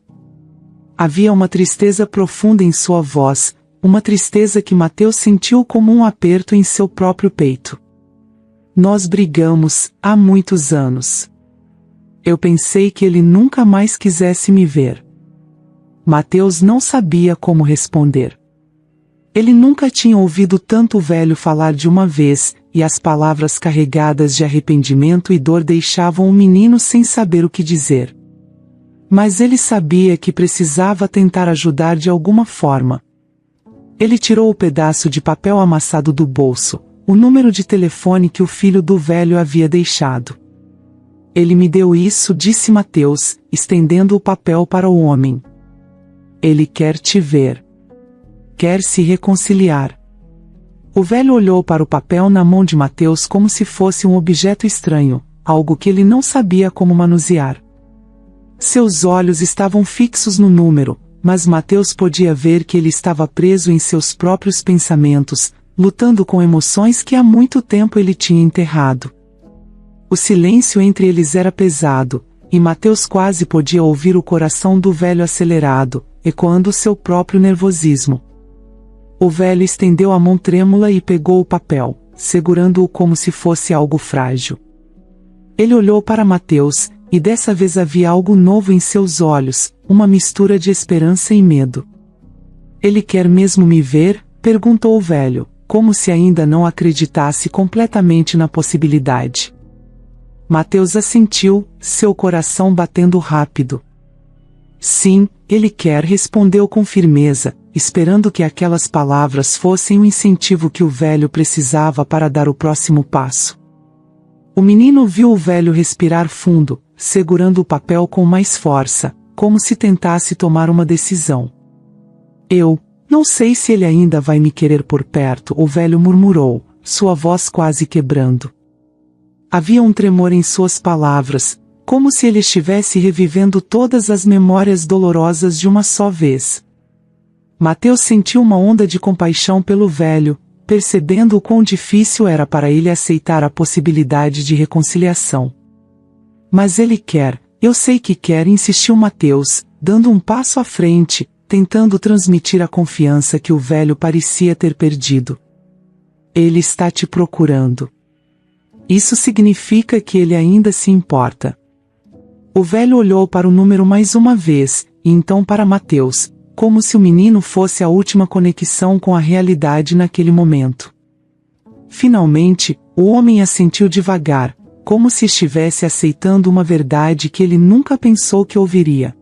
Havia uma tristeza profunda em sua voz, uma tristeza que Mateus sentiu como um aperto em seu próprio peito. Nós brigamos, há muitos anos. Eu pensei que ele nunca mais quisesse me ver. Mateus não sabia como responder. Ele nunca tinha ouvido tanto o velho falar de uma vez, e as palavras carregadas de arrependimento e dor deixavam o menino sem saber o que dizer. Mas ele sabia que precisava tentar ajudar de alguma forma. Ele tirou o pedaço de papel amassado do bolso, o número de telefone que o filho do velho havia deixado. Ele me deu isso, disse Mateus, estendendo o papel para o homem. Ele quer te ver. Quer se reconciliar. O velho olhou para o papel na mão de Mateus como se fosse um objeto estranho, algo que ele não sabia como manusear. Seus olhos estavam fixos no número, mas Mateus podia ver que ele estava preso em seus próprios pensamentos, lutando com emoções que há muito tempo ele tinha enterrado. O silêncio entre eles era pesado, e Mateus quase podia ouvir o coração do velho acelerado, ecoando seu próprio nervosismo. O velho estendeu a mão trêmula e pegou o papel, segurando-o como se fosse algo frágil. Ele olhou para Mateus, e dessa vez havia algo novo em seus olhos, uma mistura de esperança e medo. Ele quer mesmo me ver? Perguntou o velho, como se ainda não acreditasse completamente na possibilidade. Mateus assentiu, seu coração batendo rápido. Sim, ele quer, respondeu com firmeza, esperando que aquelas palavras fossem o incentivo que o velho precisava para dar o próximo passo. O menino viu o velho respirar fundo, segurando o papel com mais força, como se tentasse tomar uma decisão. Eu não sei se ele ainda vai me querer por perto, o velho murmurou, sua voz quase quebrando. Havia um tremor em suas palavras, como se ele estivesse revivendo todas as memórias dolorosas de uma só vez. Mateus sentiu uma onda de compaixão pelo velho, percebendo o quão difícil era para ele aceitar a possibilidade de reconciliação. Mas ele quer, eu sei que quer, insistiu Mateus, dando um passo à frente, tentando transmitir a confiança que o velho parecia ter perdido. Ele está te procurando. Isso significa que ele ainda se importa. O velho olhou para o número mais uma vez, e então para Mateus, como se o menino fosse a última conexão com a realidade naquele momento. Finalmente, o homem assentiu devagar, como se estivesse aceitando uma verdade que ele nunca pensou que ouviria.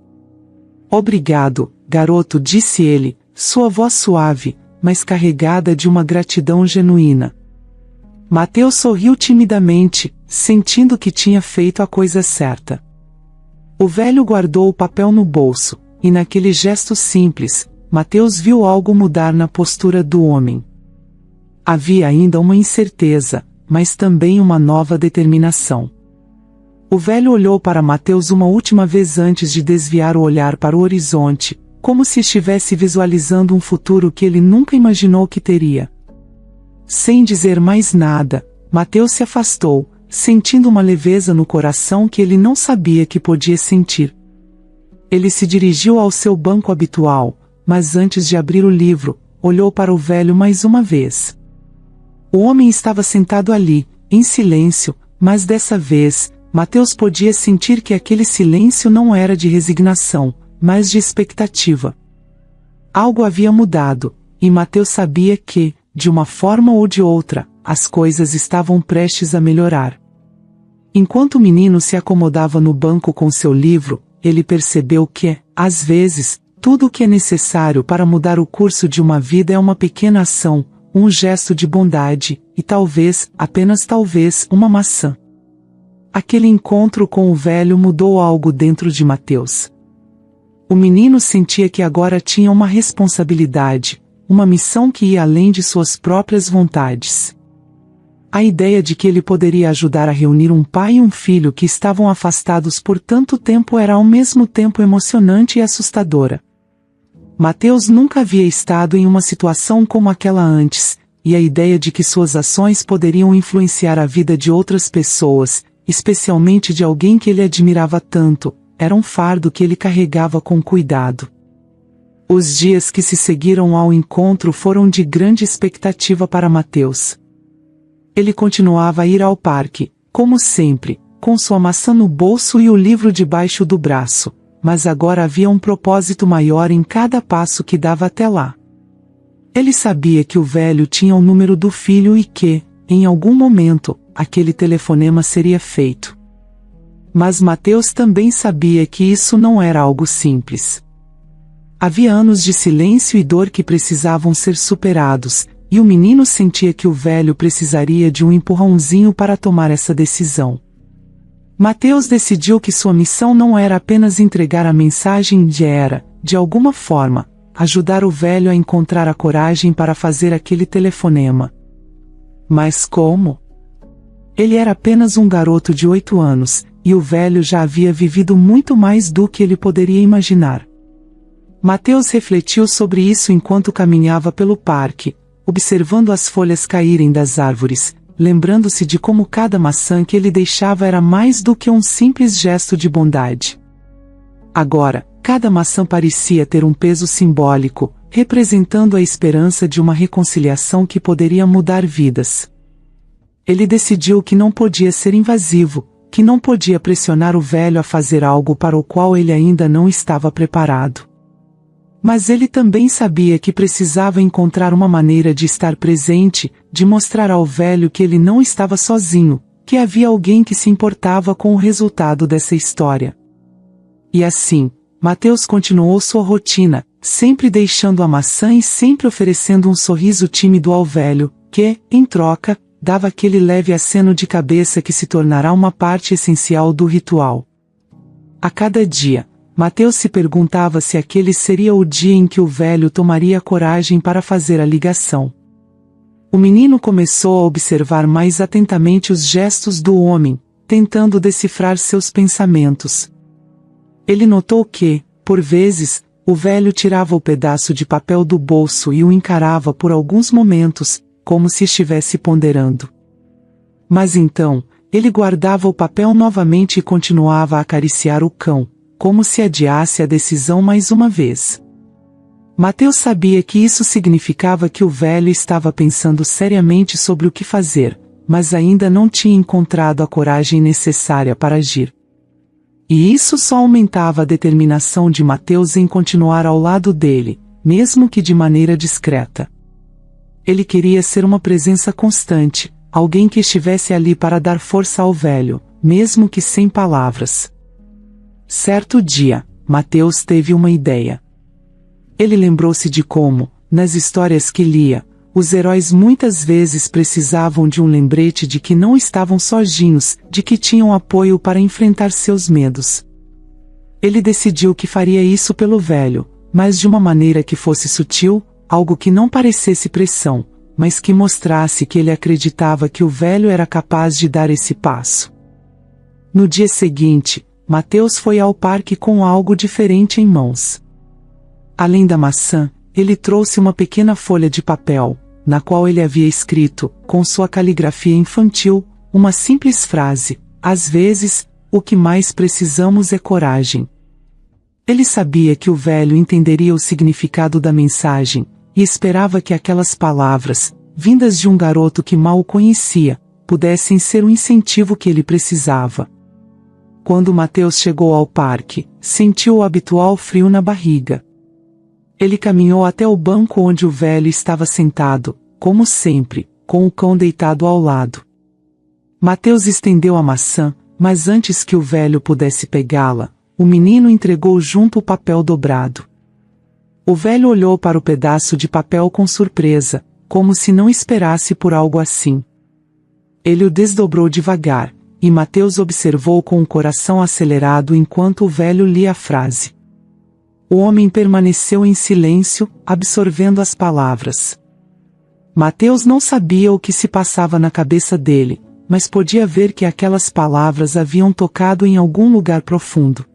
Obrigado, garoto, disse ele, sua voz suave, mas carregada de uma gratidão genuína. Mateus sorriu timidamente, sentindo que tinha feito a coisa certa. O velho guardou o papel no bolso, e naquele gesto simples, Mateus viu algo mudar na postura do homem. Havia ainda uma incerteza, mas também uma nova determinação. O velho olhou para Mateus uma última vez antes de desviar o olhar para o horizonte, como se estivesse visualizando um futuro que ele nunca imaginou que teria. Sem dizer mais nada, Mateus se afastou, sentindo uma leveza no coração que ele não sabia que podia sentir. Ele se dirigiu ao seu banco habitual, mas antes de abrir o livro, olhou para o velho mais uma vez. O homem estava sentado ali, em silêncio, mas dessa vez, Mateus podia sentir que aquele silêncio não era de resignação, mas de expectativa. Algo havia mudado, e Mateus sabia que, de uma forma ou de outra, as coisas estavam prestes a melhorar. Enquanto o menino se acomodava no banco com seu livro, ele percebeu que, às vezes, tudo o que é necessário para mudar o curso de uma vida é uma pequena ação, um gesto de bondade, e talvez, apenas talvez, uma maçã. Aquele encontro com o velho mudou algo dentro de Mateus. O menino sentia que agora tinha uma responsabilidade, uma missão que ia além de suas próprias vontades. A ideia de que ele poderia ajudar a reunir um pai e um filho que estavam afastados por tanto tempo era ao mesmo tempo emocionante e assustadora. Mateus nunca havia estado em uma situação como aquela antes, e a ideia de que suas ações poderiam influenciar a vida de outras pessoas, especialmente de alguém que ele admirava tanto, era um fardo que ele carregava com cuidado. Os dias que se seguiram ao encontro foram de grande expectativa para Mateus. Ele continuava a ir ao parque, como sempre, com sua maçã no bolso e o livro debaixo do braço, mas agora havia um propósito maior em cada passo que dava até lá. Ele sabia que o velho tinha o número do filho e que, em algum momento, aquele telefonema seria feito. Mas Mateus também sabia que isso não era algo simples. Havia anos de silêncio e dor que precisavam ser superados, e o menino sentia que o velho precisaria de um empurrãozinho para tomar essa decisão. Mateus decidiu que sua missão não era apenas entregar a mensagem de alguma forma, ajudar o velho a encontrar a coragem para fazer aquele telefonema. Mas como? Ele era apenas um garoto de 8 anos, e o velho já havia vivido muito mais do que ele poderia imaginar. Mateus refletiu sobre isso enquanto caminhava pelo parque, observando as folhas caírem das árvores, lembrando-se de como cada maçã que ele deixava era mais do que um simples gesto de bondade. Agora, cada maçã parecia ter um peso simbólico, representando a esperança de uma reconciliação que poderia mudar vidas. Ele decidiu que não podia ser invasivo, que não podia pressionar o velho a fazer algo para o qual ele ainda não estava preparado. Mas ele também sabia que precisava encontrar uma maneira de estar presente, de mostrar ao velho que ele não estava sozinho, que havia alguém que se importava com o resultado dessa história. E assim, Mateus continuou sua rotina, sempre deixando a maçã e sempre oferecendo um sorriso tímido ao velho, que, em troca, dava aquele leve aceno de cabeça que se tornará uma parte essencial do ritual. A cada dia, Mateus se perguntava se aquele seria o dia em que o velho tomaria coragem para fazer a ligação. O menino começou a observar mais atentamente os gestos do homem, tentando decifrar seus pensamentos. Ele notou que, por vezes, o velho tirava o pedaço de papel do bolso e o encarava por alguns momentos, como se estivesse ponderando. Mas então, ele guardava o papel novamente e continuava a acariciar o cão, como se adiasse a decisão mais uma vez. Mateus sabia que isso significava que o velho estava pensando seriamente sobre o que fazer, mas ainda não tinha encontrado a coragem necessária para agir. E isso só aumentava a determinação de Mateus em continuar ao lado dele, mesmo que de maneira discreta. Ele queria ser uma presença constante, alguém que estivesse ali para dar força ao velho, mesmo que sem palavras. Certo dia, Mateus teve uma ideia. Ele lembrou-se de como, nas histórias que lia, os heróis muitas vezes precisavam de um lembrete de que não estavam sozinhos, de que tinham apoio para enfrentar seus medos. Ele decidiu que faria isso pelo velho, mas de uma maneira que fosse sutil, algo que não parecesse pressão, mas que mostrasse que ele acreditava que o velho era capaz de dar esse passo. No dia seguinte, Mateus foi ao parque com algo diferente em mãos. Além da maçã, ele trouxe uma pequena folha de papel, na qual ele havia escrito, com sua caligrafia infantil, uma simples frase: às vezes, o que mais precisamos é coragem. Ele sabia que o velho entenderia o significado da mensagem, e esperava que aquelas palavras, vindas de um garoto que mal o conhecia, pudessem ser o incentivo que ele precisava. Quando Mateus chegou ao parque, sentiu o habitual frio na barriga. Ele caminhou até o banco onde o velho estava sentado, como sempre, com o cão deitado ao lado. Mateus estendeu a maçã, mas antes que o velho pudesse pegá-la, o menino entregou junto o papel dobrado. O velho olhou para o pedaço de papel com surpresa, como se não esperasse por algo assim. Ele o desdobrou devagar, e Mateus observou com o coração acelerado enquanto o velho lia a frase. O homem permaneceu em silêncio, absorvendo as palavras. Mateus não sabia o que se passava na cabeça dele, mas podia ver que aquelas palavras haviam tocado em algum lugar profundo.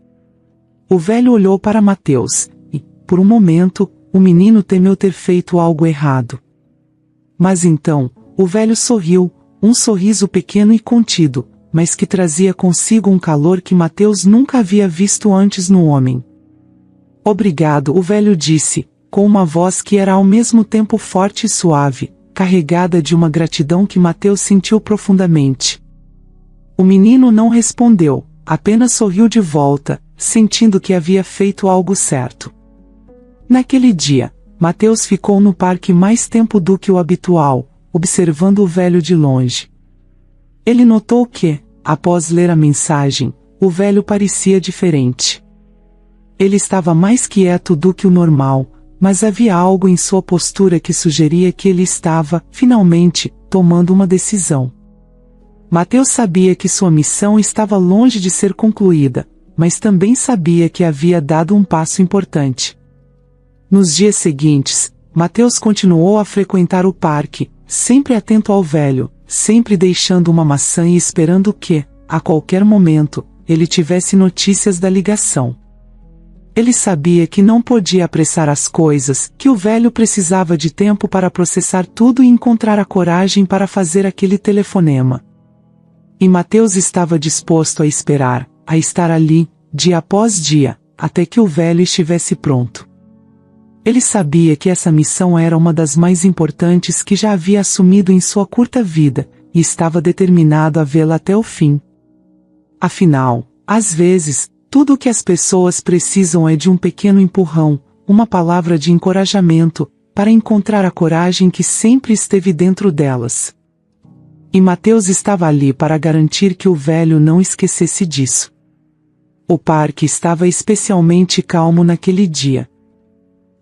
O velho olhou para Mateus, e, por um momento, o menino temeu ter feito algo errado. Mas então, o velho sorriu, um sorriso pequeno e contido, mas que trazia consigo um calor que Mateus nunca havia visto antes no homem. Obrigado, o velho disse, com uma voz que era ao mesmo tempo forte e suave, carregada de uma gratidão que Mateus sentiu profundamente. O menino não respondeu, apenas sorriu de volta, sentindo que havia feito algo certo. Naquele dia, Mateus ficou no parque mais tempo do que o habitual, observando o velho de longe. Ele notou que, após ler a mensagem, o velho parecia diferente. Ele estava mais quieto do que o normal, mas havia algo em sua postura que sugeria que ele estava, finalmente, tomando uma decisão. Mateus sabia que sua missão estava longe de ser concluída, mas também sabia que havia dado um passo importante. Nos dias seguintes, Mateus continuou a frequentar o parque, sempre atento ao velho, sempre deixando uma maçã e esperando que, a qualquer momento, ele tivesse notícias da ligação. Ele sabia que não podia apressar as coisas, que o velho precisava de tempo para processar tudo e encontrar a coragem para fazer aquele telefonema. E Mateus estava disposto a esperar, a estar ali, dia após dia, até que o velho estivesse pronto. Ele sabia que essa missão era uma das mais importantes que já havia assumido em sua curta vida, e estava determinado a vê-la até o fim. Afinal, às vezes, tudo o que as pessoas precisam é de um pequeno empurrão, uma palavra de encorajamento, para encontrar a coragem que sempre esteve dentro delas. E Mateus estava ali para garantir que o velho não esquecesse disso. O parque estava especialmente calmo naquele dia.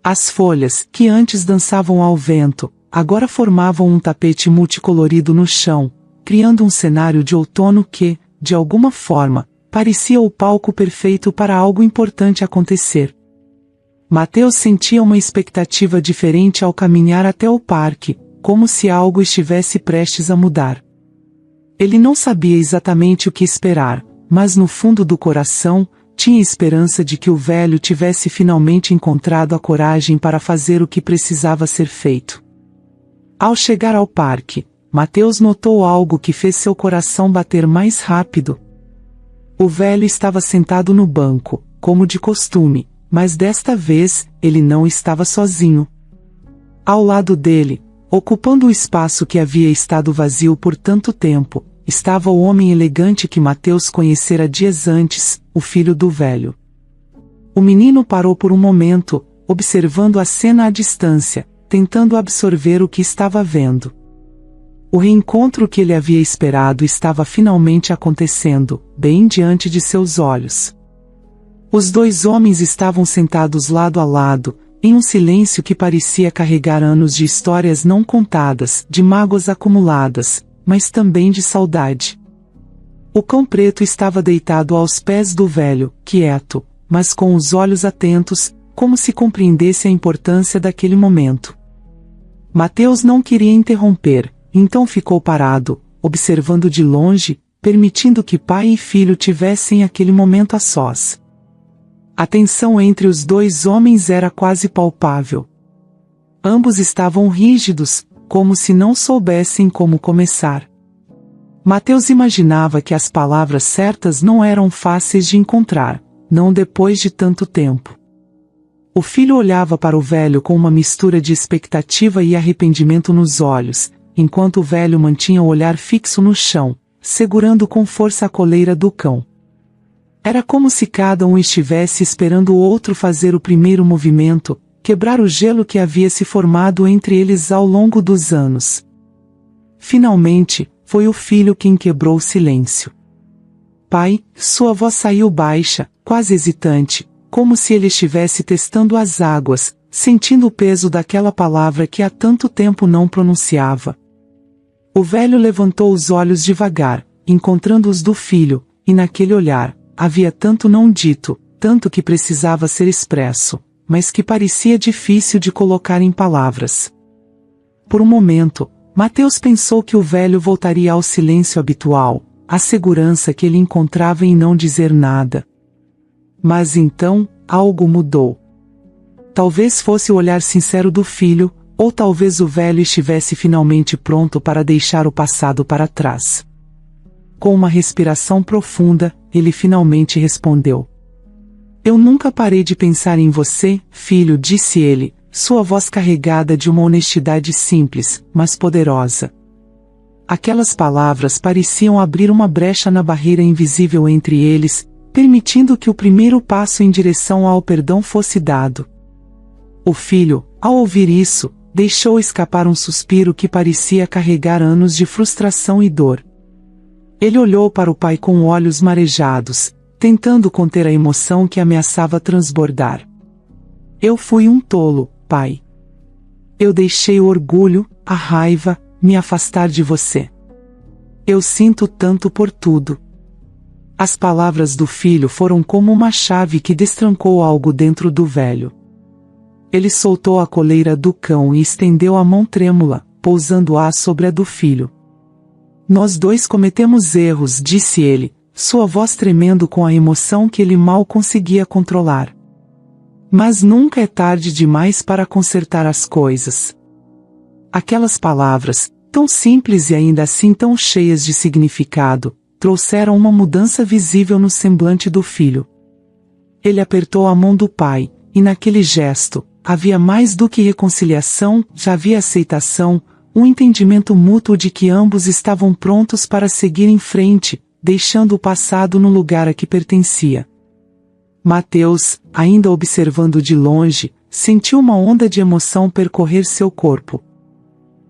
As folhas, que antes dançavam ao vento, agora formavam um tapete multicolorido no chão, criando um cenário de outono que, de alguma forma, parecia o palco perfeito para algo importante acontecer. Mateus sentia uma expectativa diferente ao caminhar até o parque, como se algo estivesse prestes a mudar. Ele não sabia exatamente o que esperar, mas no fundo do coração, tinha esperança de que o velho tivesse finalmente encontrado a coragem para fazer o que precisava ser feito. Ao chegar ao parque, Mateus notou algo que fez seu coração bater mais rápido. O velho estava sentado no banco, como de costume, mas desta vez, ele não estava sozinho. Ao lado dele, ocupando o espaço que havia estado vazio por tanto tempo, estava o homem elegante que Mateus conhecera dias antes, o filho do velho. O menino parou por um momento, observando a cena à distância, tentando absorver o que estava vendo. O reencontro que ele havia esperado estava finalmente acontecendo, bem diante de seus olhos. Os dois homens estavam sentados lado a lado, em um silêncio que parecia carregar anos de histórias não contadas, de mágoas acumuladas, mas também de saudade. O cão preto estava deitado aos pés do velho, quieto, mas com os olhos atentos, como se compreendesse a importância daquele momento. Mateus não queria interromper, então ficou parado, observando de longe, permitindo que pai e filho tivessem aquele momento a sós. A tensão entre os dois homens era quase palpável. Ambos estavam rígidos, como se não soubessem como começar. Mateus imaginava que as palavras certas não eram fáceis de encontrar, não depois de tanto tempo. O filho olhava para o velho com uma mistura de expectativa e arrependimento nos olhos, enquanto o velho mantinha o olhar fixo no chão, segurando com força a coleira do cão. Era como se cada um estivesse esperando o outro fazer o primeiro movimento, quebrar o gelo que havia se formado entre eles ao longo dos anos. Finalmente, foi o filho quem quebrou o silêncio. Pai, sua voz saiu baixa, quase hesitante, como se ele estivesse testando as águas, sentindo o peso daquela palavra que há tanto tempo não pronunciava. O velho levantou os olhos devagar, encontrando os do filho, e naquele olhar, havia tanto não dito, tanto que precisava ser expresso, mas que parecia difícil de colocar em palavras. Por um momento, Mateus pensou que o velho voltaria ao silêncio habitual, à segurança que ele encontrava em não dizer nada. Mas então, algo mudou. Talvez fosse o olhar sincero do filho, ou talvez o velho estivesse finalmente pronto para deixar o passado para trás. Com uma respiração profunda, ele finalmente respondeu. Eu nunca parei de pensar em você, filho, disse ele, sua voz carregada de uma honestidade simples, mas poderosa. Aquelas palavras pareciam abrir uma brecha na barreira invisível entre eles, permitindo que o primeiro passo em direção ao perdão fosse dado. O filho, ao ouvir isso, deixou escapar um suspiro que parecia carregar anos de frustração e dor. Ele olhou para o pai com olhos marejados, tentando conter a emoção que ameaçava transbordar. Eu fui um tolo, pai. Eu deixei o orgulho, a raiva, me afastar de você. Eu sinto tanto por tudo. As palavras do filho foram como uma chave que destrancou algo dentro do velho. Ele soltou a coleira do cão e estendeu a mão trêmula, pousando-a sobre a do filho. Nós dois cometemos erros, disse ele, sua voz tremendo com a emoção que ele mal conseguia controlar. Mas nunca é tarde demais para consertar as coisas. Aquelas palavras, tão simples e ainda assim tão cheias de significado, trouxeram uma mudança visível no semblante do filho. Ele apertou a mão do pai, e naquele gesto, havia mais do que reconciliação, já havia aceitação, um entendimento mútuo de que ambos estavam prontos para seguir em frente, deixando o passado no lugar a que pertencia. Mateus, ainda observando de longe, sentiu uma onda de emoção percorrer seu corpo.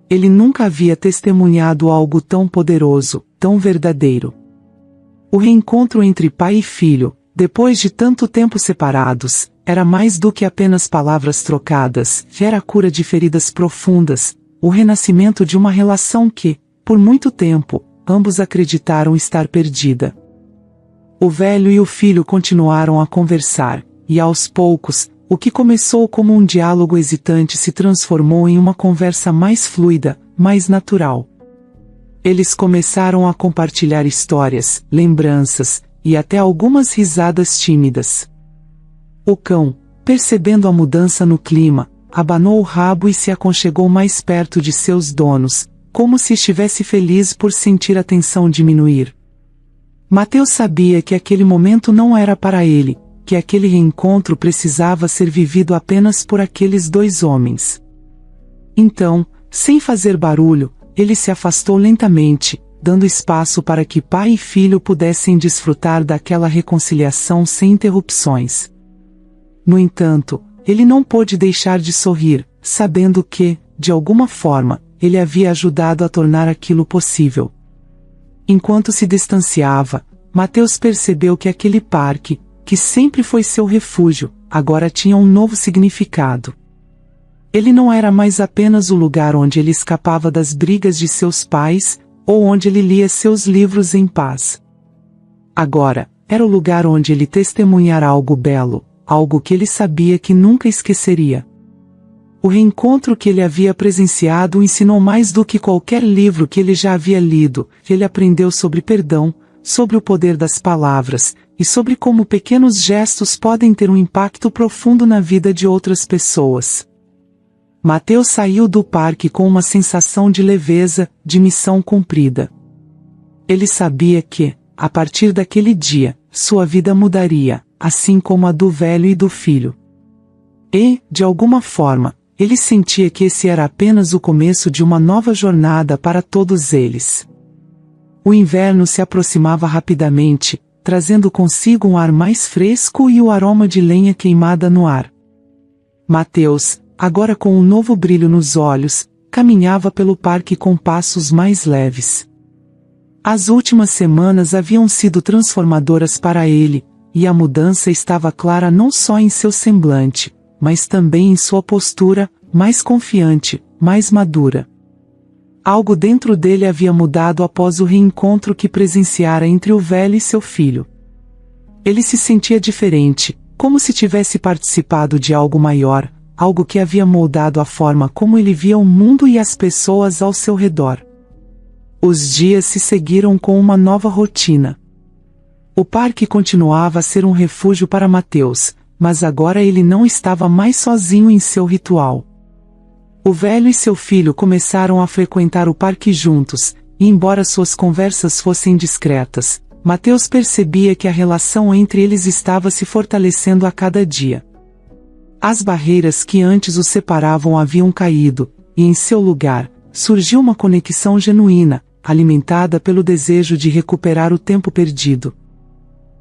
Ele nunca havia testemunhado algo tão poderoso, tão verdadeiro. O reencontro entre pai e filho, depois de tanto tempo separados, era mais do que apenas palavras trocadas, era a cura de feridas profundas, o renascimento de uma relação que, por muito tempo, ambos acreditaram estar perdida. O velho e o filho continuaram a conversar, e aos poucos, o que começou como um diálogo hesitante se transformou em uma conversa mais fluida, mais natural. Eles começaram a compartilhar histórias, lembranças, e até algumas risadas tímidas. O cão, percebendo a mudança no clima, abanou o rabo e se aconchegou mais perto de seus donos, como se estivesse feliz por sentir a tensão diminuir. Mateus sabia que aquele momento não era para ele, que aquele reencontro precisava ser vivido apenas por aqueles dois homens. Então, sem fazer barulho, ele se afastou lentamente, dando espaço para que pai e filho pudessem desfrutar daquela reconciliação sem interrupções. No entanto, ele não pôde deixar de sorrir, sabendo que, de alguma forma, ele havia ajudado a tornar aquilo possível. Enquanto se distanciava, Mateus percebeu que aquele parque, que sempre foi seu refúgio, agora tinha um novo significado. Ele não era mais apenas o lugar onde ele escapava das brigas de seus pais, ou onde ele lia seus livros em paz. Agora, era o lugar onde ele testemunhara algo belo, algo que ele sabia que nunca esqueceria. O reencontro que ele havia presenciado o ensinou mais do que qualquer livro que ele já havia lido. Ele aprendeu sobre perdão, sobre o poder das palavras, e sobre como pequenos gestos podem ter um impacto profundo na vida de outras pessoas. Mateus saiu do parque com uma sensação de leveza, de missão cumprida. Ele sabia que, a partir daquele dia, sua vida mudaria, assim como a do velho e do filho. E, de alguma forma, ele sentia que esse era apenas o começo de uma nova jornada para todos eles. O inverno se aproximava rapidamente, trazendo consigo um ar mais fresco e o aroma de lenha queimada no ar. Mateus, agora com um novo brilho nos olhos, caminhava pelo parque com passos mais leves. As últimas semanas haviam sido transformadoras para ele, e a mudança estava clara não só em seu semblante, mas também em sua postura, mais confiante, mais madura. Algo dentro dele havia mudado após o reencontro que presenciara entre o velho e seu filho. Ele se sentia diferente, como se tivesse participado de algo maior, algo que havia moldado a forma como ele via o mundo e as pessoas ao seu redor. Os dias se seguiram com uma nova rotina. O parque continuava a ser um refúgio para Mateus, mas agora ele não estava mais sozinho em seu ritual. O velho e seu filho começaram a frequentar o parque juntos, e embora suas conversas fossem discretas, Mateus percebia que a relação entre eles estava se fortalecendo a cada dia. As barreiras que antes os separavam haviam caído, e em seu lugar, surgiu uma conexão genuína, alimentada pelo desejo de recuperar o tempo perdido.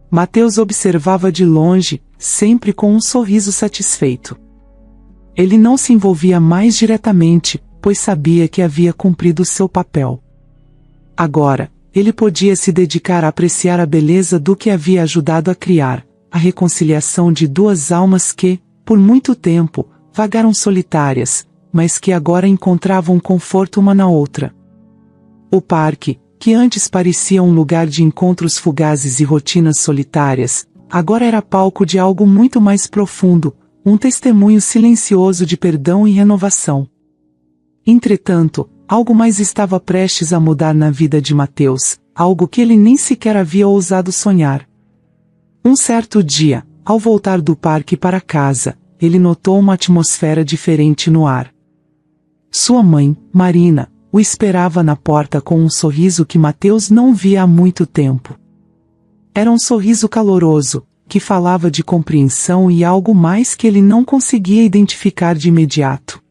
Mateus observava de longe, sempre com um sorriso satisfeito. Ele não se envolvia mais diretamente, pois sabia que havia cumprido seu papel. Agora, ele podia se dedicar a apreciar a beleza do que havia ajudado a criar, a reconciliação de duas almas que, por muito tempo, vagaram solitárias, mas que agora encontravam conforto uma na outra. O parque, que antes parecia um lugar de encontros fugazes e rotinas solitárias, agora era palco de algo muito mais profundo, um testemunho silencioso de perdão e renovação. Entretanto, algo mais estava prestes a mudar na vida de Mateus, algo que ele nem sequer havia ousado sonhar. Um certo dia, ao voltar do parque para casa, ele notou uma atmosfera diferente no ar. Sua mãe, Marina, o esperava na porta com um sorriso que Mateus não via há muito tempo. Era um sorriso caloroso, que falava de compreensão e algo mais que ele não conseguia identificar de imediato.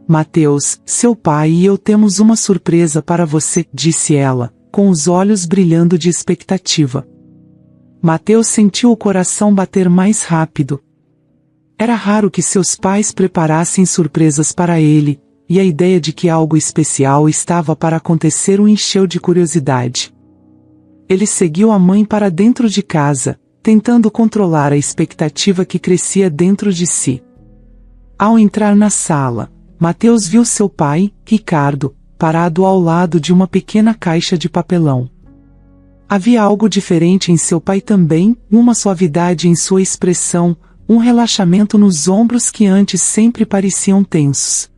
Mateus, seu pai e eu temos uma surpresa para você, disse ela, com os olhos brilhando de expectativa. Mateus sentiu o coração bater mais rápido. Era raro que seus pais preparassem surpresas para ele, e a ideia de que algo especial estava para acontecer o encheu de curiosidade. Ele seguiu a mãe para dentro de casa, tentando controlar a expectativa que crescia dentro de si. Ao entrar na sala, Mateus viu seu pai, Ricardo, parado ao lado de uma pequena caixa de papelão. Havia algo diferente em seu pai também, uma suavidade em sua expressão, um relaxamento nos ombros que antes sempre pareciam tensos.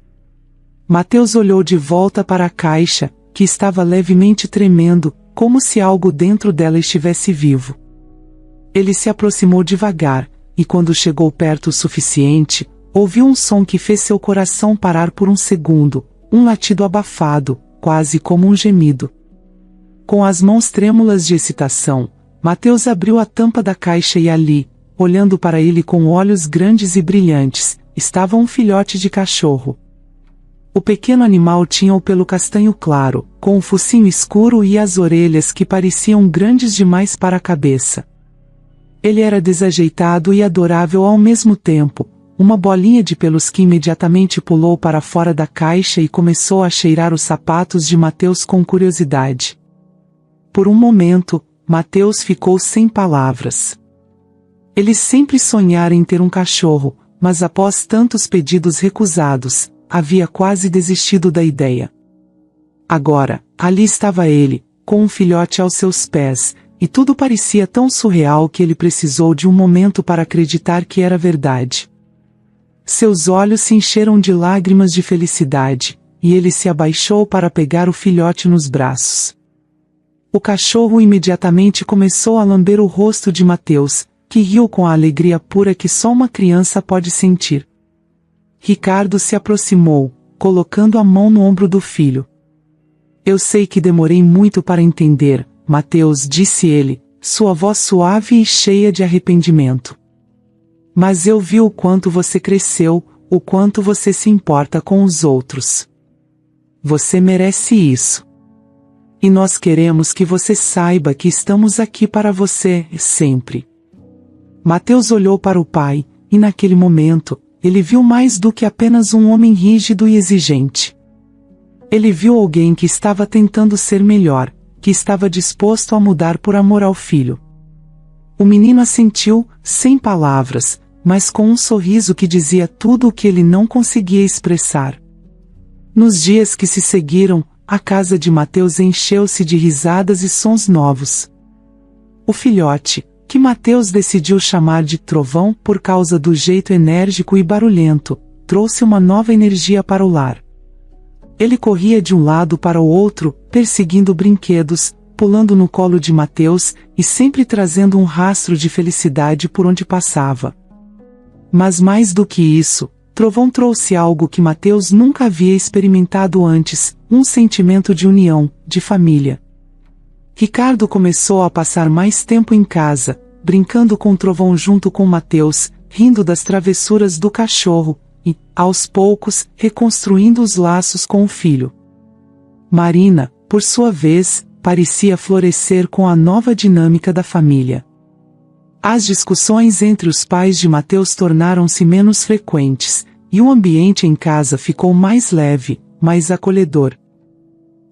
Mateus olhou de volta para a caixa, que estava levemente tremendo, como se algo dentro dela estivesse vivo. Ele se aproximou devagar, e quando chegou perto o suficiente, ouviu um som que fez seu coração parar por um segundo, um latido abafado, quase como um gemido. Com as mãos trêmulas de excitação, Mateus abriu a tampa da caixa e ali, olhando para ele com olhos grandes e brilhantes, estava um filhote de cachorro. O pequeno animal tinha o pelo castanho claro, com o focinho escuro e as orelhas que pareciam grandes demais para a cabeça. Ele era desajeitado e adorável ao mesmo tempo, uma bolinha de pelos que imediatamente pulou para fora da caixa e começou a cheirar os sapatos de Mateus com curiosidade. Por um momento, Mateus ficou sem palavras. Ele sempre sonhara em ter um cachorro, mas após tantos pedidos recusados, havia quase desistido da ideia. Agora, ali estava ele, com um filhote aos seus pés, e tudo parecia tão surreal que ele precisou de um momento para acreditar que era verdade. Seus olhos se encheram de lágrimas de felicidade, e ele se abaixou para pegar o filhote nos braços. O cachorro imediatamente começou a lamber o rosto de Mateus, que riu com a alegria pura que só uma criança pode sentir. Ricardo se aproximou, colocando a mão no ombro do filho. Eu sei que demorei muito para entender, Mateus, disse ele, sua voz suave e cheia de arrependimento. Mas eu vi o quanto você cresceu, o quanto você se importa com os outros. Você merece isso. E nós queremos que você saiba que estamos aqui para você, sempre. Mateus olhou para o pai, e naquele momento, ele viu mais do que apenas um homem rígido e exigente. Ele viu alguém que estava tentando ser melhor, que estava disposto a mudar por amor ao filho. O menino assentiu, sem palavras, mas com um sorriso que dizia tudo o que ele não conseguia expressar. Nos dias que se seguiram, a casa de Mateus encheu-se de risadas e sons novos. O filhote, que Mateus decidiu chamar de Trovão por causa do jeito enérgico e barulhento, trouxe uma nova energia para o lar. Ele corria de um lado para o outro, perseguindo brinquedos, pulando no colo de Mateus e sempre trazendo um rastro de felicidade por onde passava. Mas mais do que isso, Trovão trouxe algo que Mateus nunca havia experimentado antes, um sentimento de união, de família. Ricardo começou a passar mais tempo em casa, brincando com Trovão junto com Mateus, rindo das travessuras do cachorro, e, aos poucos, reconstruindo os laços com o filho. Marina, por sua vez, parecia florescer com a nova dinâmica da família. As discussões entre os pais de Mateus tornaram-se menos frequentes, e o ambiente em casa ficou mais leve, mais acolhedor.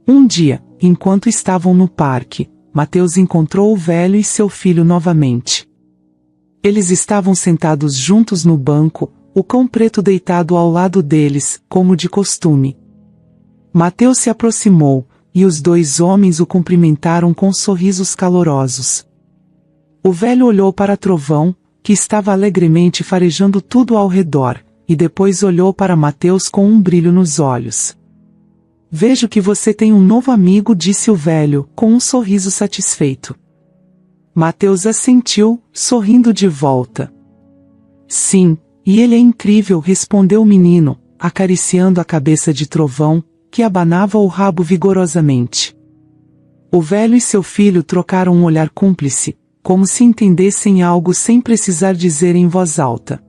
Um dia, enquanto estavam no parque, Mateus encontrou o velho e seu filho novamente. Eles estavam sentados juntos no banco, o cão preto deitado ao lado deles, como de costume. Mateus se aproximou, e os dois homens o cumprimentaram com sorrisos calorosos. O velho olhou para Trovão, que estava alegremente farejando tudo ao redor, e depois olhou para Mateus com um brilho nos olhos. Vejo que você tem um novo amigo, disse o velho, com um sorriso satisfeito. Mateus assentiu, sorrindo de volta. Sim, e ele é incrível, respondeu o menino, acariciando a cabeça de Trovão, que abanava o rabo vigorosamente. O velho e seu filho trocaram um olhar cúmplice, como se entendessem algo sem precisar dizer em voz alta.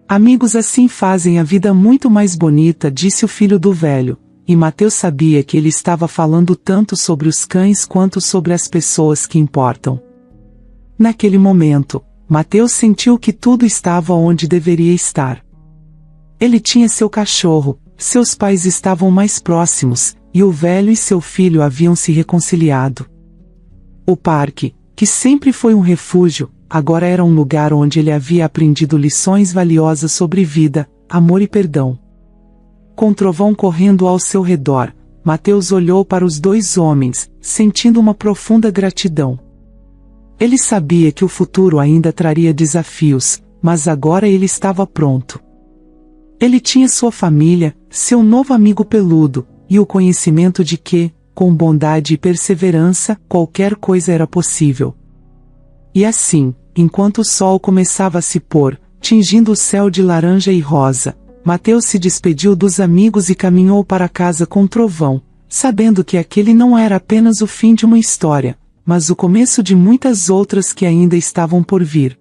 Amigos assim fazem a vida muito mais bonita, disse o filho do velho, e Mateus sabia que ele estava falando tanto sobre os cães quanto sobre as pessoas que importam. Naquele momento, Mateus sentiu que tudo estava onde deveria estar. Ele tinha seu cachorro, seus pais estavam mais próximos, e o velho e seu filho haviam se reconciliado. O parque, que sempre foi um refúgio, agora era um lugar onde ele havia aprendido lições valiosas sobre vida, amor e perdão. Com Trovão correndo ao seu redor, Mateus olhou para os dois homens, sentindo uma profunda gratidão. Ele sabia que o futuro ainda traria desafios, mas agora ele estava pronto. Ele tinha sua família, seu novo amigo peludo, e o conhecimento de que, com bondade e perseverança, qualquer coisa era possível. E assim, enquanto o sol começava a se pôr, tingindo o céu de laranja e rosa, Mateus se despediu dos amigos e caminhou para casa com Trovão, sabendo que aquele não era apenas o fim de uma história, mas o começo de muitas outras que ainda estavam por vir.